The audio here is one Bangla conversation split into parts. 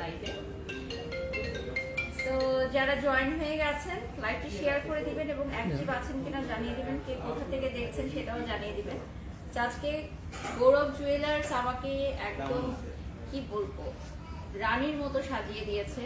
লাইভে। তো যারা জয়েন হয়ে গেছেন লাইভটি শেয়ার করে দিবেন এবং অ্যাক্টিভ আছেন কিনা জানিয়ে দিবেন, কে কোথা থেকে দেখছেন সেটাও জানিয়ে দিবেন। আজকে গৌরব জুয়েলার্স আমাকে একদম কি বলবো রানীর মতো সাজিয়ে দিয়েছে।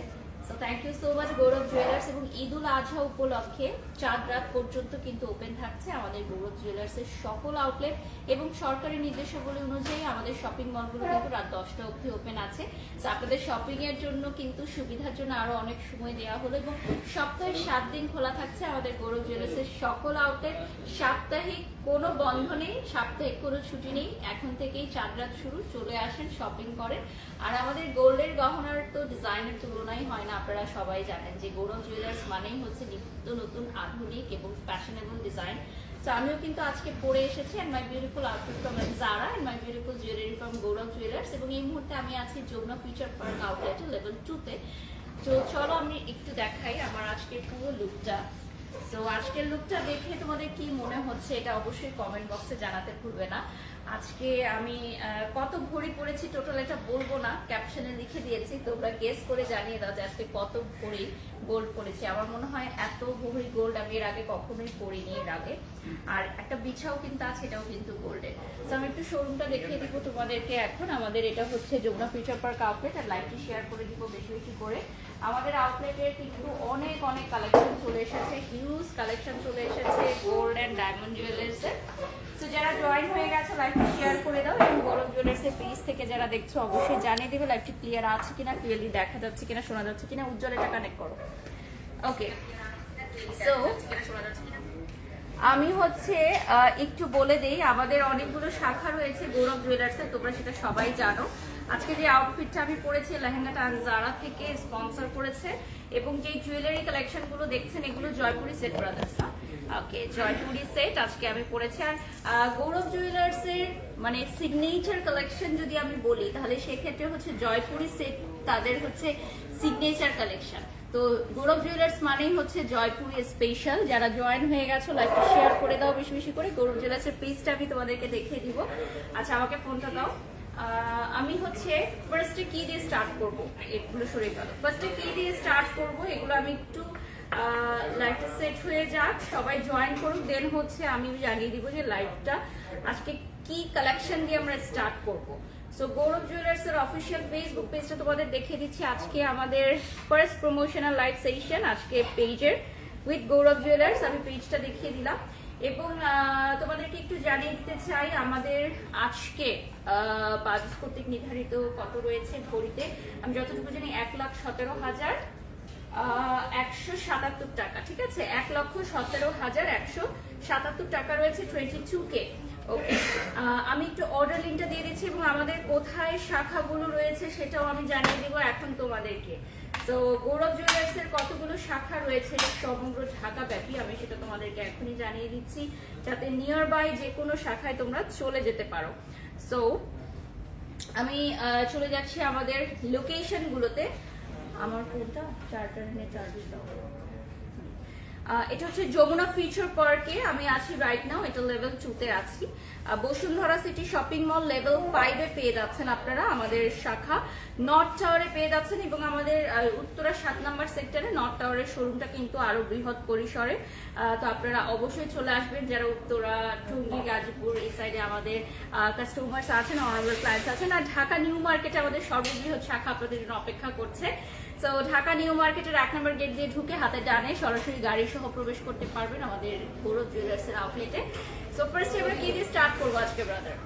So thank you so much Gaurav jewellers. এবং ঈদুল আজহা উপলক্ষে চাঁদ রাত পর্যন্ত কিন্তু ওপেন থাকছে আমাদের গৌরব জুয়েলার্সের সকল আউটলেট এবং সরকারি নির্দেশাবলী অনুযায়ী আমাদের শপিং মলগুলো কিন্তু রাত 10টা অবধি ওপেন আছে। তো আপনাদের শপিং এর জন্য কিন্তু সুবিধার জন্য আরো অনেক সময় দেওয়া হলো এবং সপ্তাহে 7 দিন খোলা থাকছে আমাদের গৌরব জুয়েলার্সের সকল আউটলেট। সাপ্তাহিক কোনো বন্ধ নেই, সাপ্তাহিক কোনো ছুটি নেই। এখন থেকেই চাঁদ রাত শুরু, চলে আসেন শপিং করেন। আর আমাদের গোল্ডের গহনার তো ডিজাইনের তুলনাই হয় না। আপনারা সবাই জানেন যে গৌরব জুয়েলার্স মানেই হচ্ছে নিত্য নতুন আধুনিক এবং ফ্যাশনেবল ডিজাইন। তো আমিও কিন্তু আজকে পরে এসেছি and my beautiful outfit from Zara and my beautiful jewellery from Gaurav jewellers. এবং এই মুহূর্তে আমি আছি যমুনা ফিউচার পার্ক আউটলেটে লেভেল 2-তে। তো চলো আমি একটু দেখাই আমার আজকের পুরো লুকটা। তো আজকের লুকটা দেখে তোমাদের কি মনে হচ্ছে এটা অবশ্যই কমেন্ট বক্সে জানাতে ভুলবে না। আজকে আমি কত ভরি পরেছি টোটাল এটা বলবো না, ক্যাপশনে লিখে দিয়েছি, তোমরা গেস করে জানিয়ে দাও যে আজকে কত ভরি গোল্ড পরেছি। আমার মনে হয় এত ভরি গোল্ড আমি এর আগে কখনোই পরিনি এর আগে। আর একটা বিছাও কিন্তু আছে, এটাও কিন্তু গোল্ডের। তো আমি একটু শোরুমটা দেখিয়ে দিব তোমাদেরকে এখন। আমাদের এটা হচ্ছে যমুনা ফিউচার পার্ক আউটলেট। আর লাইভটি শেয়ার করে দিব বেশি বেশি করে। আমাদের আউটলেটের কিন্তু অনেক অনেক কালেকশন চলে এসেছে, হিউজ কালেকশন চলে এসেছে গোল্ড অ্যান্ড ডায়মন্ড জুয়েলার্সের। তো যারা জয়েন হয়ে গেছে লাইভটি শেয়ার করে দাও এবং গৌরব জুয়েলার্সের পেজ থেকে যারা দেখছো অবশ্যই জানিয়ে দেবে লাইভটি ক্লিয়ার আছে কিনা, ক্লিয়ারলি দেখা যাচ্ছে কিনা, শোনা যাচ্ছে কিনা। উজ্জ্বল এটা কানেক্ট করো। ওকে, সো আমি হচ্ছে একটু বলে দেই আমাদের অনেকগুলো শাখা রয়েছে গৌরব জুয়েলার্সে, তোমরা সেটা সবাই জানো। আজকে যে আউটফিটটা আমি পরেছি লেহেঙ্গাটা জারা থেকে স্পন্সর করেছে এবং যে জুয়েলারি কালেকশন গুলো দেখছেন এগুলো জয়পুরি সেট ব্রাদার্স। ওকে, জয়পুরি সেট আজকে আমি পরেছি। আর গৌরব জুয়েলার্স এর মানে সিগনেচার কালেকশন যদি আমি বলি তাহলে সেক্ষেত্রে হচ্ছে জয়পুরি সেট তাদের হচ্ছে সিগনেচার কালেকশন। তো গৌরব জুয়েলার্স মানেই হচ্ছে জয়পুরি স্পেশাল। যারা জয়েন হয়ে গেছো লাইভটা শেয়ার করে দাও বেশি বেশি করে। গৌরব জুয়েলার্সের পেজটা আমি তোমাদেরকে দেখিয়ে দিব। আচ্ছা আমাকে ফোনটা দাও। আমি হচ্ছে ফার্স্টে কি দিয়ে স্টার্ট করবো, এগুলো সরে গেল। ফার্স্টে কি দিয়ে স্টার্ট করবো এগুলো আমি একটু লাইভটা সেট হয়ে যাক, সবাই জয়েন করুক, দেন হচ্ছে আমি জানিয়ে দিব যে লাইভটা আজকে কি কালেকশন দিয়ে আমরা স্টার্ট করবো। সো গৌরব জুয়েলার্স এর অফিসিয়াল ফেসবুক পেজটা তোমাদের দেখিয়ে দিচ্ছি। আজকে আমাদের ফার্স্ট প্রমোশনাল লাইভ সেশন আজকে পেজের উইথ গৌরব জুয়েলার্স। আমি পেজটা দেখিয়ে দিলাম এবং তোমাদেরকে একটু জানিয়ে দিতে চাই আমাদের আজকে বাজাজ কর্তৃক নির্ধারিত কত রয়েছে ভরিতে। আমি যতটুকু জানি 1,17,177 টাকা, ঠিক আছে, 1,17,177 টাকা রয়েছে 22K। ওকে, আমি একটু অর্ডার লিঙ্কটা দিয়ে দিচ্ছি এবং আমাদের কোথায় শাখাগুলো রয়েছে সেটাও আমি জানিয়ে দেবো এখন তোমাদেরকে। তো গৌরব জুয়েলার্স এর কতগুলো শাখা রয়েছে সমগ্র ঢাকা ব্যাপী আমি সেটা তোমাদেরকে এখনই জানিয়ে দিচ্ছি যাতে নিয়ার বাই যে কোনো শাখায় তোমরা চলে যেতে পারো। সো আমি চলে যাচ্ছি আমাদের লোকেশন গুলোতে। আমার ফোনটা চার্জার নিয়ে চার্জ দাও। এটা হচ্ছে যমুনা ফিউচার পার্কে আমি আছি রাইট নাও, এটা লেভেল 2-তে আছি। Bashundhara city shopping mall level 5-এ পেয়ে যাচ্ছেন আপনারা আমাদের শাখা। নর্থ টাওয়ারে পেয়ে যাচ্ছেন এবং আমাদের উত্তরা 7 নম্বর সেক্টরে নর্থ টাওয়ারের শোরুমটা কিন্তু আরো বৃহৎ পরিসরে। তো আপনারা অবশ্যই চলে আসবেন যারা উত্তরা, টঙ্গী, গাজীপুর এই সাইডে আমাদের কাস্টমার্স আছেন, অনারেবল ক্লায়েন্টস আছেন। আর ঢাকা নিউ মার্কেটে আমাদের সর্ববৃহৎ শাখা আপনাদের জন্য অপেক্ষা করছে। তো ঢাকা নিউ মার্কেটের 1 নম্বর গেট দিয়ে ঢুকে হাতে ডানে সরাসরি গাড়ি সহ প্রবেশ করতে পারবেন আমাদের গৌরব জুয়েলার্স এর আউটলেটে। সো ফার্স্ট আমরা কি দিয়ে স্টার্ট করবো আজকে ব্রাদার?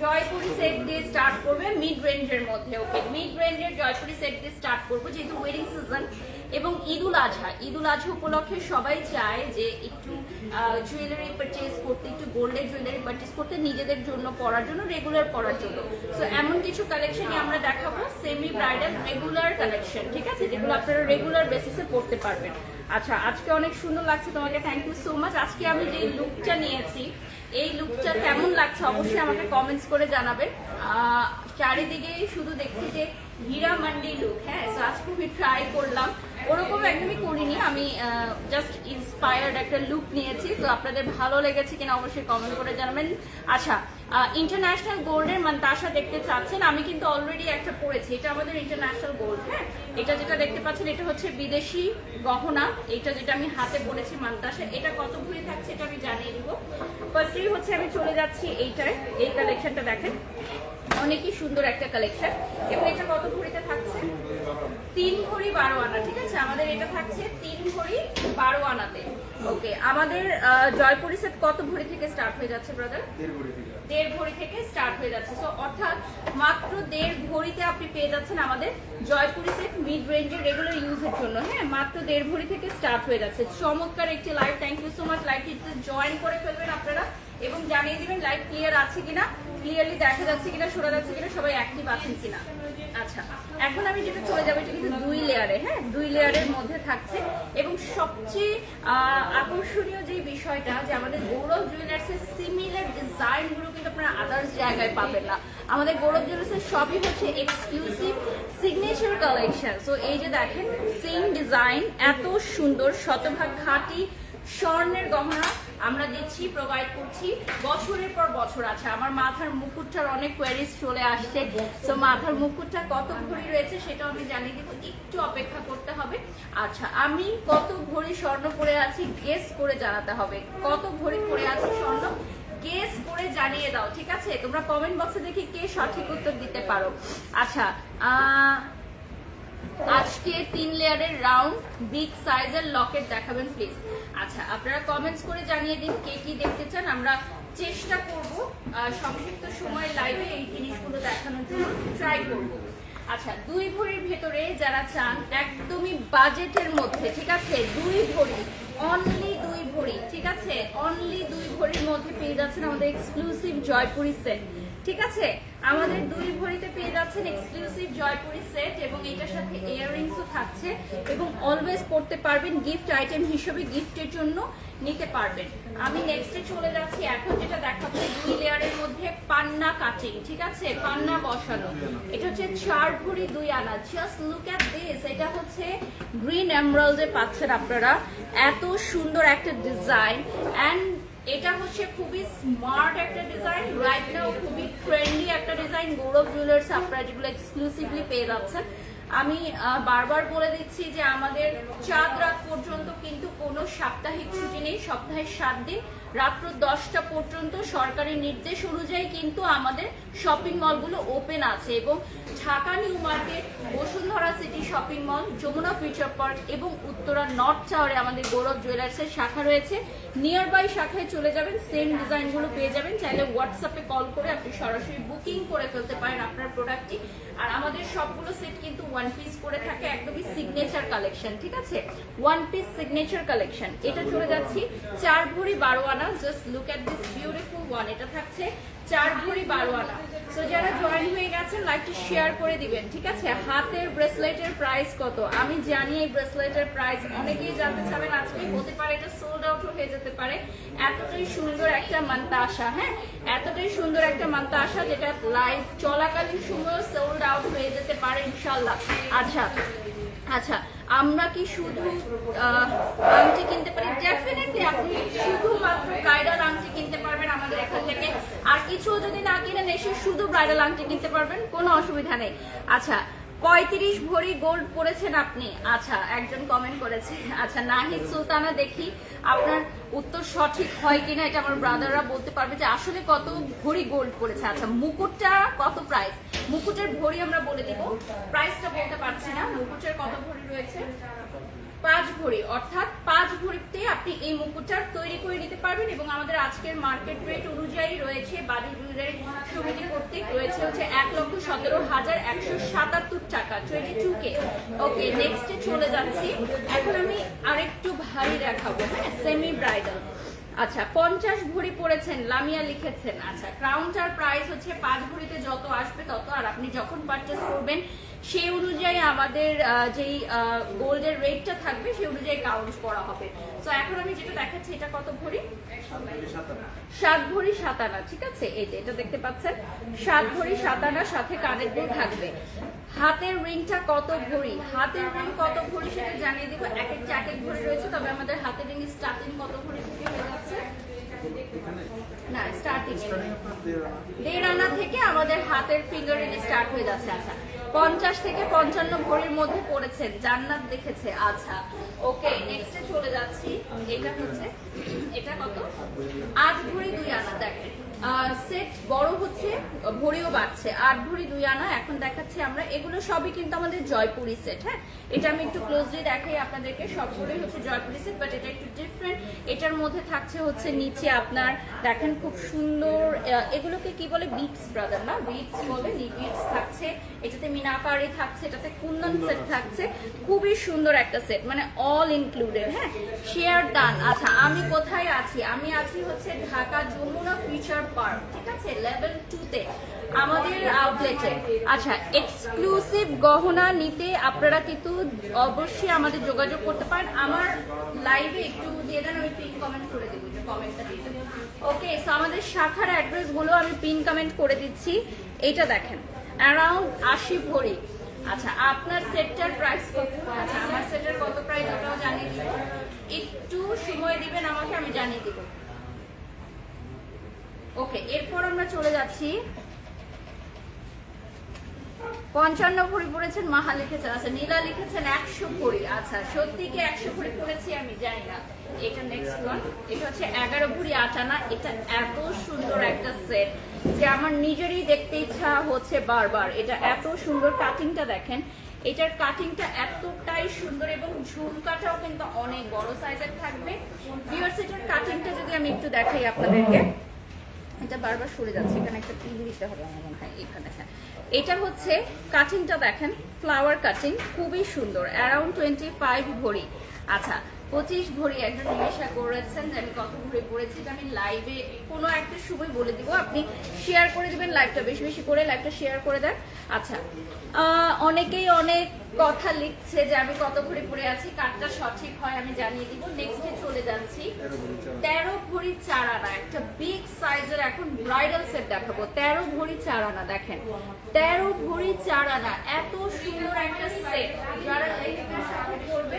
জয়পুরি সেট দিয়ে স্টার্ট করবে মিড রেঞ্জের মধ্যে। ওকে, মিড রেঞ্জের জয়পুরি সেট দিয়ে স্টার্ট করবো যেহেতু ওয়েডিং সিজন এবং ঈদুল আজহা উপলক্ষে সবাই চায় যে একটু জুয়েলারি পারচেজ করতে, একটু গোল্ডের জুয়েলারি পারচেজ করতে, নিজেদের জন্য পরার জন্য, রেগুলার পরার জন্য। সো এমন কিছু কালেকশনই আমরা দেখাবো, সেমি ব্রাইডাল রেগুলার কালেকশন, ঠিক আছে, যেগুলো আপনারা রেগুলার বেসিসে পড়তে পারবেন। আচ্ছা, আজকে অনেক সুন্দর লাগছে, তোমাকে থ্যাংক ইউ সো মাচ। আজকে আমি যে লুকটা নিয়েছি এই লুকটা কেমন লাগছে অবশ্যই আমাকে কমেন্টস করে জানাবেন। চারিদিকে শুধু দেখছি যে হীরা মান্ডি লুক। হ্যাঁ, তো আজকে আমি ট্রাই করলাম, ওরকম একদমই করিনি, আমি জাস্ট ইন্সপায়ার্ড একটা লুক নিয়েছি। তো আপনাদের ভালো লেগেছে কিনা অবশ্যই কমেন্ট করে জানাবেন। আচ্ছা, ইন্টারন্যাশনাল গোল্ডের মান্তাসা দেখতে চাচ্ছেন, আমি কিন্তু অলরেডি একটা পরেছি, এটা আমাদের ইন্টারন্যাশনাল গোল্ড। হ্যাঁ, এটা যেটা দেখতে পাচ্ছেন এটা হচ্ছে বিদেশি গহনা, এটা যেটা আমি হাতে পরেছি মান্তাসা, এটা কত ভরি থাকছে এটা আমি জানিয়ে দিব। ফার্স্টেই হচ্ছে আমি চলে যাচ্ছি এইটায়, এই কালেকশনটা দেখেন, অনেকই সুন্দর একটা কালেকশন। এবং এটা কত ভরিতে থাকছে? 3 ভরি 12 আনা। ঠিক আছে, আমাদের এটা থাকছে 3 ভরি 12 আনাতে। ওকে, আমাদের জয়পুরি সেট কত ভরি থেকে স্টার্ট হয়ে যাচ্ছে ব্রাদার? 1.5 ভরি থেকে স্টার্ট হয়ে যাচ্ছে। সো অর্থাৎ মাত্র 1.5 ভরিতে আপনি পেয়ে যাচ্ছেন আমাদের জয়পুরি সেট মিড রেঞ্জের রেগুলার ইউজের জন্য। হ্যাঁ, মাত্র 1.5 ভরি থেকে স্টার্ট হয়ে যাচ্ছে। চমৎকার একটি live, thank you so much. লাইভটিতে জয়েন করে ফেলবেন আপনারা এবং জানিয়ে দিবেন লাইভ ক্লিয়ার আছে কিনা, ক্লিয়ারলি দেখা যাচ্ছে কিনা, শোনা যাচ্ছে কিনা, সবাই অ্যাক্টিভ আছেন কিনা। আচ্ছা, এখন আমি যেটা চলে যাবো, এটা কিন্তু 2 লেয়ারে। হ্যাঁ, 2 লেয়ারের মধ্যে থাকছে এবং সবচেয়ে আকর্ষণীয় যে বিষয়টা যে আমাদের গৌরব জুয়েলার্সের সিমিলার ডিজাইনগুলো কিন্তু আপনারা আদার্স জায়গায় পাবেন না। আমাদের গৌরব জুয়েলার্সের সবই হচ্ছে এক্সক্লুসিভ সিগনেচার কালেকশন। সো এই যে দেখেন সেম ডিজাইন, এত সুন্দর, শতভাগ খাঁটি স্বর্ণের গহনা আমরা দিচ্ছি, প্রোভাইড করছি বছরের পর বছর। আছে আমার মাথার মুকুটটার অনেক কোয়ারিজ চলে আসছে, তো মাথার মুকুটটা কত ভরি রয়েছে সেটাও আমি জানিয়ে দিব, একটু অপেক্ষা করতে হবে। আচ্ছা, আমি কত ভরি স্বর্ণ পরে আছি গেস করে জানাতে হবে, কত ভরি পরে আছে স্বর্ণ গেস করে জানিয়ে দাও। ঠিক আছে, তোমরা কমেন্ট বক্সে দেখি কে সঠিক উত্তর দিতে পারো। আচ্ছা, আজকে 3 লেয়ারের রাউন্ড বিগ সাইজের লকেট দেখাবেন প্লিজ। আচ্ছা, আপনারা কমেন্টস করে জানিয়ে দিন কে কি দেখতে চান, আমরা চেষ্টা করব সংক্ষিপ্ত সময় লাইভে এই জিনিসগুলো দেখানোর জন্য ট্রাই করব। আচ্ছা, 2 ভরির ভেতরে যারা চান একদমই বাজেটের মধ্যে, ঠিক আছে, 2 ভরি, অনলি 2 ভরি, ঠিক আছে, অনলি 2 ভরির মধ্যে পেয়ে যাচ্ছেন আমাদের এক্সক্লুসিভ জয়পুরি সেট। ঠিক আছে, আমাদের 2 ভরিতে পেয়ে যাচ্ছেন এক্সক্লুসিভ জয়পুরি সেট এবং এটার সাথে ইয়াররিংসও থাকছে এবং অলওয়েজ পড়তে পারবেন, গিফট আইটেম হিসেবে গিফটের জন্য নিতে পারবেন। আমি নেক্সটে চলে যাচ্ছি, এখন যেটা দেখাচ্ছি 2 লেয়ারের মধ্যে পান্না কাটিং। ঠিক আছে, পান্না বসানো, এটা হচ্ছে 4 ভরি 2 আনা। জাস্ট লুক এট দিস, এটা হচ্ছে গ্রিন এমরাল্ডে পাচ্ছেন আপনারা, এত সুন্দর একটা ডিজাইন অ্যান্ড এটা হচ্ছে খুবই স্মার্ট একটা ডিজাইন, রাইট নাও খুবই ট্রেন্ডি একটা ডিজাইন। গৌরব জুয়েলার্স আপনারা যেগুলো এক্সক্লুসিভলি পেয়ে যাচ্ছেন। আমি বারবার বলে দিচ্ছি যে আমাদের চাঁদ রাত পর্যন্ত কিন্তু কোনো সাপ্তাহিক ছুটি নেই, সপ্তাহে 7 দিন রাত্র 10টা পর্যন্ত সরকারি নির্দেশ অনুযায়ী কিন্তু আমাদের শপিং মলগুলো ওপেন আছে এবং Dhaka new market, Bashundhara city shopping mall, Jamuna future park এবং উত্তরা নর্থ টাওয়ারে আমাদের গৌরব জুয়েলার্সের শাখা রয়েছে। নিয়ার বাই শাখায় চলে যাবেন, সেম ডিজাইনগুলো পেয়ে যাবেন। চাইলে হোয়াটসঅ্যাপে কল করে আপনি সরাসরি বুকিং করে ফেলতে পারেন আপনার প্রোডাক্টটি। আর আমাদের সবগুলো সেট কিন্তু 1 পিস করে থাকে, একদমই সিগনেচার কালেকশন। ঠিক আছে, 1 পিস সিগনেচার কালেকশন। এটা চলে যাচ্ছি 4 ভরি 12 আনা। Just look at this beautiful one, এটা থাকছে 4 ভরি 12 আনা। সো যারা জয়েন হয়ে গেছেন লাইভটি শেয়ার করে দিবেন। ঠিক আছে, হাতের ব্রেসলেটের প্রাইস কত আমি জানি, এই ব্রেসলেটের প্রাইস অনেকেই জানতে চাবেন। আজকে হতে পারে এটা সোল্ড আউট হয়ে যেতে পারে, এতটাই সুন্দর একটা মান্তাসা। হ্যাঁ, এতটাই সুন্দর একটা মান্তাসা যেটা লাইভ চলাকালীন সময় সোল্ড আউট হয়ে যেতে পারে ইনশাল্লাহ। আচ্ছা আচ্ছা, আমরা কি শুধু আংটি কিনতে পারি? ডেফিনেটলি আপনি শুধুমাত্র ব্রাইডাল আংটি কিনতে পারবেন আমাদের এখান থেকে, আর কিছু যদি না কিনেন এসে শুধু ব্রাইডাল আংটি কিনতে পারবেন, কোনো অসুবিধা নেই। আচ্ছা, 35 ভরি গোল্ড পরেছেন আপনি? আচ্ছা, একজন কমেন্ট করেছে। আচ্ছা, নাহিদ সুলতানা, দেখি আপনার উত্তর সঠিক হয় কিনা, এটা আমার ব্রাদাররা বলতে পারবে যে আসলে কত ভরি গোল্ড পরেছে। আচ্ছা, মুকুটটা কত প্রাইস? মুকুটের ভরি আমরা বলে দিব, প্রাইসটা বলতে পারছি না। মুকুটের কত ভরি রয়েছে? 5 ভরি, অর্থাৎ 5 ভরিতে আপনি এই মুকুটটা তৈরি করে নিতে পারবেন এবং আমাদের আজকের মার্কেট রেট অনুযায়ী রয়েছে বাড়ি জুয়েলারি সমিতি কর্তৃক রয়েছে হচ্ছে 1,17,177 টাকা, 22K। ওকে, নেক্সটে চলে যাচ্ছি। এখন আমি আরেকটু ভারী দেখাবো, হ্যাঁ, সেমি ব্রাইডাল। আচ্ছা, 50 ভরি পড়েছেন, লামিয়া লিখেছেন। আচ্ছা, ক্রাউনটার প্রাইস হচ্ছে 5 ভরিতে যত আসবে তত, আর আপনি যখন পারচেস করবেন সেই অনুযায়ী আমাদের যেই গোল্ডের রেটটা থাকবে সেই অনুযায়ী কাউন্ট করা হবে। তো এখন আমি যেটা দেখাচ্ছি এটা কত ভরি? 7 ভরি 7 আনা। ঠিক আছে, এই যে এটা দেখতে পাচ্ছেন 7 ভরি 7 আনা, সাথে কানের দুল থাকবে। হাতের রিংটা কত ভরি? হাতের রিং কত ভরি সেটা জানিয়ে দিব, এক এক ভরি রয়েছে, তবে আমাদের হাতের রিং স্টার্টিং কত ভরি থেকে হয়ে যাচ্ছে? না স্টার্টিং 1.5 আনা থেকে আমাদের হাতের ফিঙ্গার রিং স্টার্ট হয়ে যাচ্ছে। আচ্ছা 50 থেকে 55 ভরির মধ্যে পড়েছেন, জান্নাত দেখেছে। আচ্ছা ওকে, নেক্সটে চলে যাচ্ছি। এটা হচ্ছে, এটা কত? 8 ভরি 2 আনা। দেখেন সেট বড় হচ্ছে, ভরিও বাড়ছে। 8 ভরি 2 আনা এখন দেখাচ্ছি আমরা। এগুলো সবই কিন্তু আমাদের জয়পুরি সেট। হ্যাঁ, এটা আমি একটু ক্লোজলি দেখাই আপনাদেরকে। সবগুলোই হচ্ছে জয়পুরি সেট, বাট এটা একটু ডিফারেন্ট। এটার মধ্যে থাকছে হচ্ছে নিচে আপনার দেখেন খুব সুন্দর, এগুলোকে কি বলে, বিটস ব্রাদার না, বিটস বলে, বিটস থাকছে। এটাতে মিনাকারি থাকছে, এটাতে কুন্দন সেট থাকছে। খুবই সুন্দর একটা সেট, মানে অল ইনক্লুডেড। হ্যাঁ, শেয়ার ডান। আচ্ছা আমি কোথায় আছি? আমি আছি হচ্ছে ঢাকা যমুনা ফিউচার পার্ক, ঠিক আছে, লেভেল 2 তে আমাদের আউটলেটে। আচ্ছা এক্সক্লুসিভ গহনা নিতে আপনারা কিন্তু অবশ্যই আমাদের যোগাযোগ করতে পারেন। আমার লাইভে একটু দিয়ে দেন, আমি পিন কমেন্ট করে দেবো, যে কমেন্টটা দিয়ে দেবো। ওকে, সো আমাদের শাখার অ্যাড্রেস গুলো আমি পিন কমেন্ট করে দিচ্ছি। এটা দেখেন অ্যারাউন্ড 80 ভরি। আচ্ছা আপনার সেটটার প্রাইস কত? আচ্ছা আমার সেটের কত প্রাইস ওটাও জানিয়ে দিব, একটু সময় দিবেন আমাকে, আমি জানিয়ে দিব। ওকে, এরপর আমরা চলে যাচ্ছি। 55 ভরি পড়েছেন, মাহা লিখেছেন। আচ্ছা নীলা লিখেছেন 100 ভরি। আচ্ছা সত্যি কি 100 ভরি পড়েছি? আমি জানি না। এটা নেক্সট ওয়ান, এটা হচ্ছে 11 ভরি 8 আনা। এটা এত সুন্দর একটা সেট যে আমার নিজেরই দেখতে ইচ্ছা হচ্ছে বারবার। এটা এত সুন্দর, কাটিংটা দেখেন, এটার কাটিংটা এতটাই সুন্দর এবং ঝুমকাটাও কিন্তু অনেক বড় সাইজের থাকবে। ভিউয়ার্স এটার কাটিংটা যদি আমি একটু দেখাই আপনাদেরকে, এটা বারবার সরে যাচ্ছে, এখানে একটা পিন দিতে হবে আমার মনে হয়, এখানে। হ্যাঁ, এটা হচ্ছে কাটিংটা দেখেন, ফ্লাওয়ার কাটিং, খুবই সুন্দর। অ্যারাউন্ড 25 ভরি। আচ্ছা 25 ভরি। একজন জিজ্ঞাসা করেছেন যে আমি কত ভরি পড়েছি, এটা আমি লাইভে কোনো একটা সময় বলে দিব। আপনি শেয়ার করে দিবেন লাইভটা, বেশি বেশি করে লাইভটা শেয়ার করে দেন। আচ্ছা অনেকেই অনেক কথা লিখছে যে আমি কত ভরি পড়ে আছি, কারটা সঠিক হয় আমি জানিয়ে দিব। নেক্সটে চলে যাচ্ছি। 13 ভরি 4 আনা, একটা বিগ সাইজের এখন ব্রাইডাল সেট দেখাবো। 13 ভরি 4 আনা দেখেন, 13 ভরি 4 আনা, এত সুন্দর একটা সেট। যারা লেহেঙ্গা শাড়ি পরবে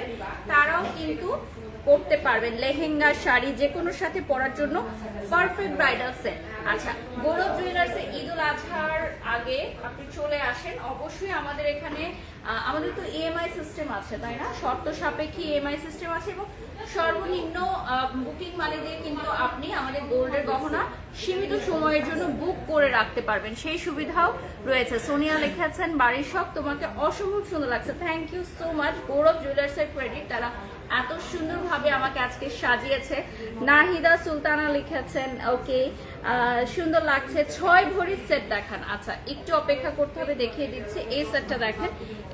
তারাও কিন্তু পরতে পারবেন, লেহেঙ্গা শাড়ি যে কোনো সাথে পরার জন্য পারফেক্ট ব্রাইডাল সেট। আচ্ছা গৌরব জুয়েলার্সে ঈদুল আজহার আগে আপনি চলে আসেন অবশ্যই। আমাদের এখানে আমাদের তো ইএমআই সিস্টেম আছে, তাই না, শর্ত সাপেক্ষে ইএমআই সিস্টেম আছে এবং সর্বনিম্ন বুকিং মানি দিয়ে কিন্তু আপনি আমাদের গোল্ডের গহনা সীমিত সময়ের জন্য বুক করে রাখতে পারবেন, সেই সুবিধাও রয়েছে। সোনিয়া লিখেছেন বাড়ির শখ, তোমাকে অসম্ভব সুন্দর লাগছে। Thank you so much. Gaurav জুয়েলার্সের ক্রেডিট, তারা এত সুন্দরভাবে আমাকে আজকে সাজিয়েছে। নাহিদা সুলতানা লিখেছেন ওকে, সুন্দর লাগছে। 6 ভরির সেট দেখান। আচ্ছা একটু অপেক্ষা করতে হবে, দেখিয়ে দিচ্ছি। এই সেটটা দেখেন,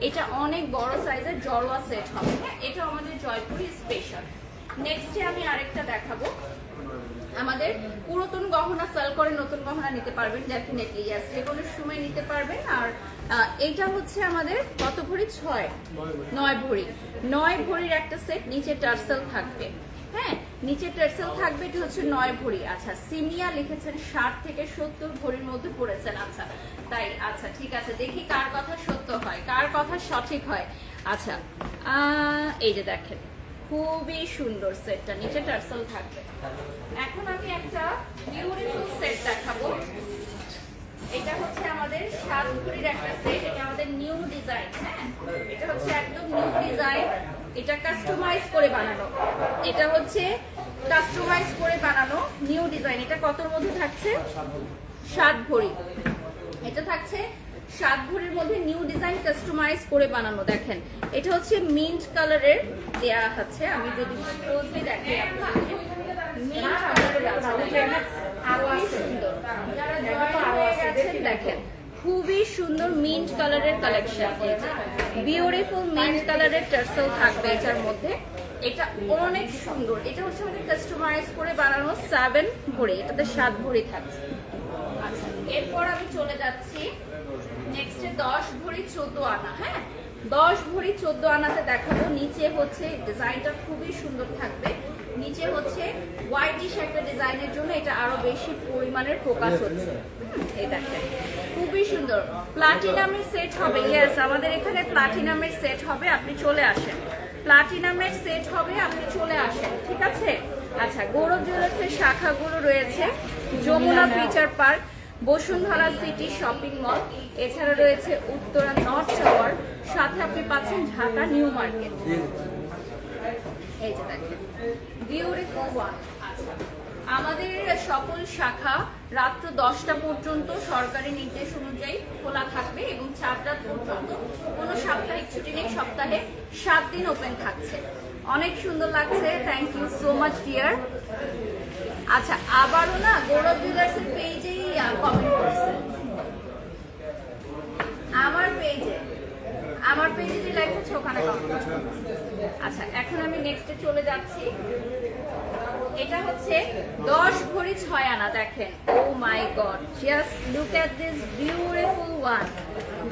এটা অনেক বড় সাইজের জড়োয়া সেট হবে। এটা আমাদের জয়পুরি স্পেশাল। নেক্সটে আমি আরেকটা দেখাবো। আমাদের পুরাতন গহনা সেল করে নতুন গহনা নিতে পারবেন, ডেফিনেটলি ইয়েস, যে কোনো সময় নিতে পারবেন। আর এইটা হচ্ছে আমাদের কত ভরি? 9 ভরি। 9 ভরির একটা সেট, নিচে টার্সেল থাকবে। হ্যাঁ নিচে টার্সেল থাকবে, এটা হচ্ছে 9 ভরি। আচ্ছা সিমিয়া লিখেছেন 60 থেকে 70 ভরির মধ্যে পড়েছেন। আচ্ছা তাই, আচ্ছা ঠিক আছে, দেখি কার কথা সত্য হয়, কার কথা সঠিক হয়। আচ্ছা এই যে দেখেন, খুবই সুন্দর সেটটা, নিচে টার্সেল থাকবে। এখন আমি একটা বিউটিফুল সেট দেখাবো। এটা হচ্ছে আমাদের 7 ভরির একটা সেট, এটা আমাদের নিউ ডিজাইন। হ্যাঁ এটা হচ্ছে একদম নিউ ডিজাইন, এটা কাস্টমাইজ করে বানানো, এটা হচ্ছে কাস্টমাইজ করে বানানো নিউ ডিজাইন। এটা কতর মধ্যে থাকছে? 7 ভরি। এটা থাকছে 7 ভরির মধ্যে নিউ ডিজাইন, কাস্টমাইজ করে বানানো। দেখেন এটা হচ্ছে মিন্ট কালারের দেয়া আছে, আমি যদি ক্লোজলি দেখাই আপনাদের, মিন্ট কালারের আছে। যারা দেখেন খুবই সুন্দর মিন্ট কালারের কালেকশন, বিউটিফুল মিন্ট কালারের টার্সেল থাকবে এটার মধ্যে। এটা অনেক সুন্দর, এটা হচ্ছে আমাদের কাস্টমাইজ করে বানানো 7 ভরি, এটাতে 7 ভরি থাকছে। আচ্ছা এরপর আমি চলে যাচ্ছি নেক্সটে 10 ভরি 14 আনা। হ্যাঁ 10 ভরি 14 আনাতে দেখাবো। নিচে হচ্ছে ডিজাইনটা খুবই সুন্দর থাকবে, নিচে হচ্ছে হোয়াইটিশ একটা ডিজাইনের জন্য এটা আরো বেশি পরিমাণের ফোকাস হচ্ছে। এই দেখেন খুবই সুন্দর প্লাটিনামের সেট হবে। ইয়েস আমাদের এখানে প্লাটিনামের সেট হবে, আপনি চলে আসেন, প্লাটিনামের সেট হবে, আপনি চলে আসেন, ঠিক আছে। আচ্ছা, গৌরব জুয়েলার্সের শাখাগুলো রয়েছে Jamuna future park, Bashundhara city shopping mall, এছাড়া রয়েছে উত্তরা নর্থ টাওয়ার, সাথে আপনি পাচ্ছেন ঢাকা নিউ মার্কেট। এই যে দেখেন বিউটিফুল ওয়ান। আমাদের সকল শাখা রাত্র 10টা পর্যন্ত সরকারি নির্দেশ অনুযায়ী খোলা থাকবে এবং 4 রাত পর্যন্ত কোনো সাপ্তাহিক ছুটি নেই, সপ্তাহে 7 দিন ওপেন থাকছে। অনেক সুন্দর লাগছে, thank you so much dear. আচ্ছা, আবারও না গৌরব জুয়েলার্সের পেজেই কমেন্ট করছে, আমার পেজে যে লাইক হচ্ছে ওখানে কমেন্ট করছে। আচ্ছা, এখন আমি নেক্সটে চলে যাচ্ছি। এটা হচ্ছে 10 ভরি 6 আনা। দেখেন, oh my god, just look at this beautiful one.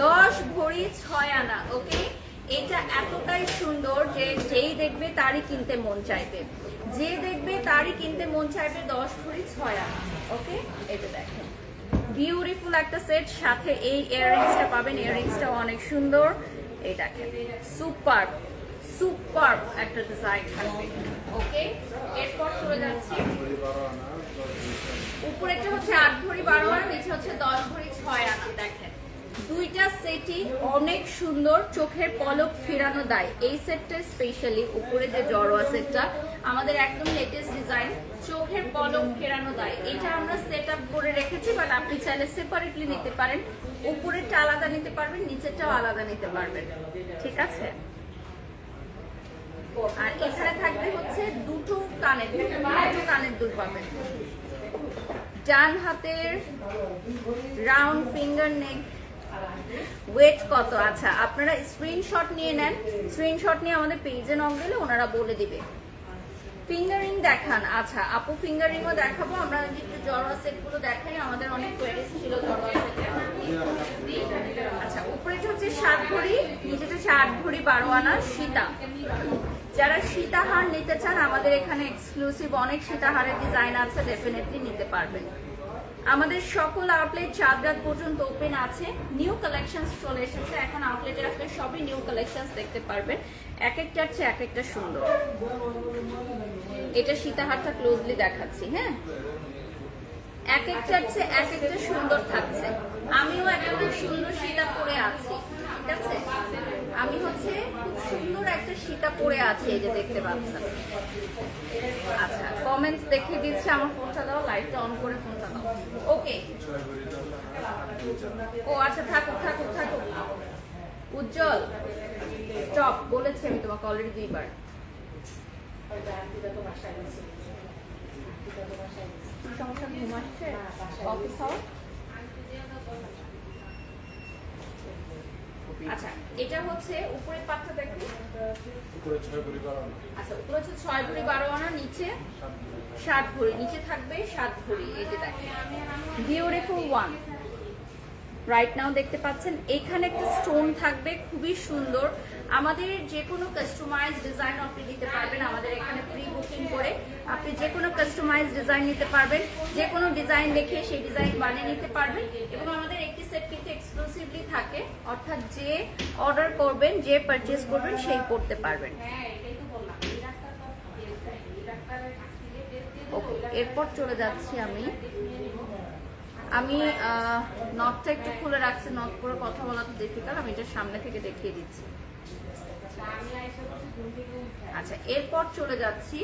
10 ভরি 6 আনা। ওকে, এটা এতটাই সুন্দর যে যেই দেখবে তারই কিনতে মন চাইবে, যে দেখবে তারই কিনতে মন চাইবে। 10 ভরি 6 আনা। ওকে, এটা দেখেন বিউটিফুল একটা সেট, সাথে এই ইয়াররিংসটা পাবেন। ইয়াররিংসটা অনেক সুন্দর, এই দেখেন সুপার সুপার একটা ডিজাইন থাকবে। ওকে, এরপর চলে যাচ্ছি উপরেটা হচ্ছে 8 ভরি 12 আনা, নিচে হচ্ছে 10 ভরি 6 আনা। দেখেন দুইটা সেটই অনেক সুন্দর, চোখের পলক ফেরানো দেয়। এই সেটটা স্পেশালি উপরে যে জড়োয়া সেটটা আমাদের একদম লেটেস্ট ডিজাইন, চোখের পলক ফেরানো দেয়। এটা আমরা সেট আপ করে রেখেছি, বাট আপনি চাইলে সেপারেটলি নিতে পারেন। উপরেরটা আলাদা নিতে পারবেন, নিচেরটাও আলাদা নিতে পারবেন, ঠিক আছে। আর এখানে থাকবে হচ্ছে দুটো কানের দুল পাবেন। ডান হাতের রাউন্ড ফিঙ্গার নেক, ওয়েট কত? আচ্ছা, আপনারা স্ক্রিনশট নিয়ে নেন, স্ক্রিনশট নিয়ে আমাদের পেজে নক দিলে ওনারা বলে দিবে। ফিঙ্গারিং দেখান। আচ্ছা আপু, ফিঙ্গারিংও দেখাবো। আমরা একটু জড়োয়া সেটগুলো দেখাই, আমাদের অনেক কোয়েরিজ ছিল জড়োয়া সেটে। আচ্ছা, উপরেটা হচ্ছে 7 ভরি, নিচেটা 8 ভরি 12 আনা সীতা। যারা সীতাহার নিতে চান, আমাদের এখানে এক্সক্লুসিভ অনেক সীতাহারের ডিজাইন আছে, ডেফিনেটলি নিতে পারবেন। আমাদের সকল আউটলেট 4 রাত পর্যন্ত ওপেন আছে। নিউ কালেকশনস চলে এসেছে, এখন আউটলেটে আসলে সবই নিউ কালেকশনস দেখতে পারবেন। এক একটার চেয়ে এক একটা সুন্দর। এটা সীতাহারটা ক্লোজলি দেখাচ্ছি, হ্যাঁ, এক একটার চেয়ে এক একটা সুন্দর থাকছে। আমিও একটা খুব সুন্দর সীতা পরে আছি, ঠিক আছে। আমি হচ্ছে খুব সুন্দর একটা সীতা পরে আছি, এই যে দেখতে পাচ্ছেন। আচ্ছা, কমেন্টস দেখিয়ে দিচ্ছে। আমার ফোনটা দাও, লাইটটা অন করে ফোনটা দাও। ওকে, ও আচ্ছা, থাকুক থাকুক থাকুক। উজ্জ্বল স্টপ বলেছি আমি তোমাকে অলরেডি 2 বার। সমস্যা, ঘুম আসছে, অফিস হাওয়া। আচ্ছা, এটা হচ্ছে উপরের পাটটা দেখুন। আচ্ছা, উপরে হচ্ছে 6 ভরি 12 আনা, নিচে 7 ভরি, নিচে থাকবে 7 ভরি। এই যে দেখেন বিউটিফুল ওয়ান। রাইট নাও দেখতে পাচ্ছেন এখানে একটা স্টোন থাকবে, খুবই সুন্দর। আমাদের যে কোনো কাস্টমাইজ ডিজাইন আপনি দিতে পারবেন, আমাদের এখানে প্রি বুকিং করে আপনি যে কোনো কাস্টমাইজ ডিজাইন নিতে পারবেন, যে কোনো ডিজাইন দেখে সেই ডিজাইন বানিয়ে নিতে পারবেন। এবং আমাদের একটি সেট কিন্তু এক্সক্লুসিভলি থাকে, অর্থাৎ যে অর্ডার করবেন, যে পারচেজ করবেন সেই করতে পারবেন। ওকে, এরপর চলে যাচ্ছি আমি নটটা একটু খুলে রাখছি, নট করে কথা বলা তো ডিফিকাল্ট, আমি এটা সামনে থেকে দেখিয়ে দিচ্ছি। আচ্ছা, এরপর চলে যাচ্ছি।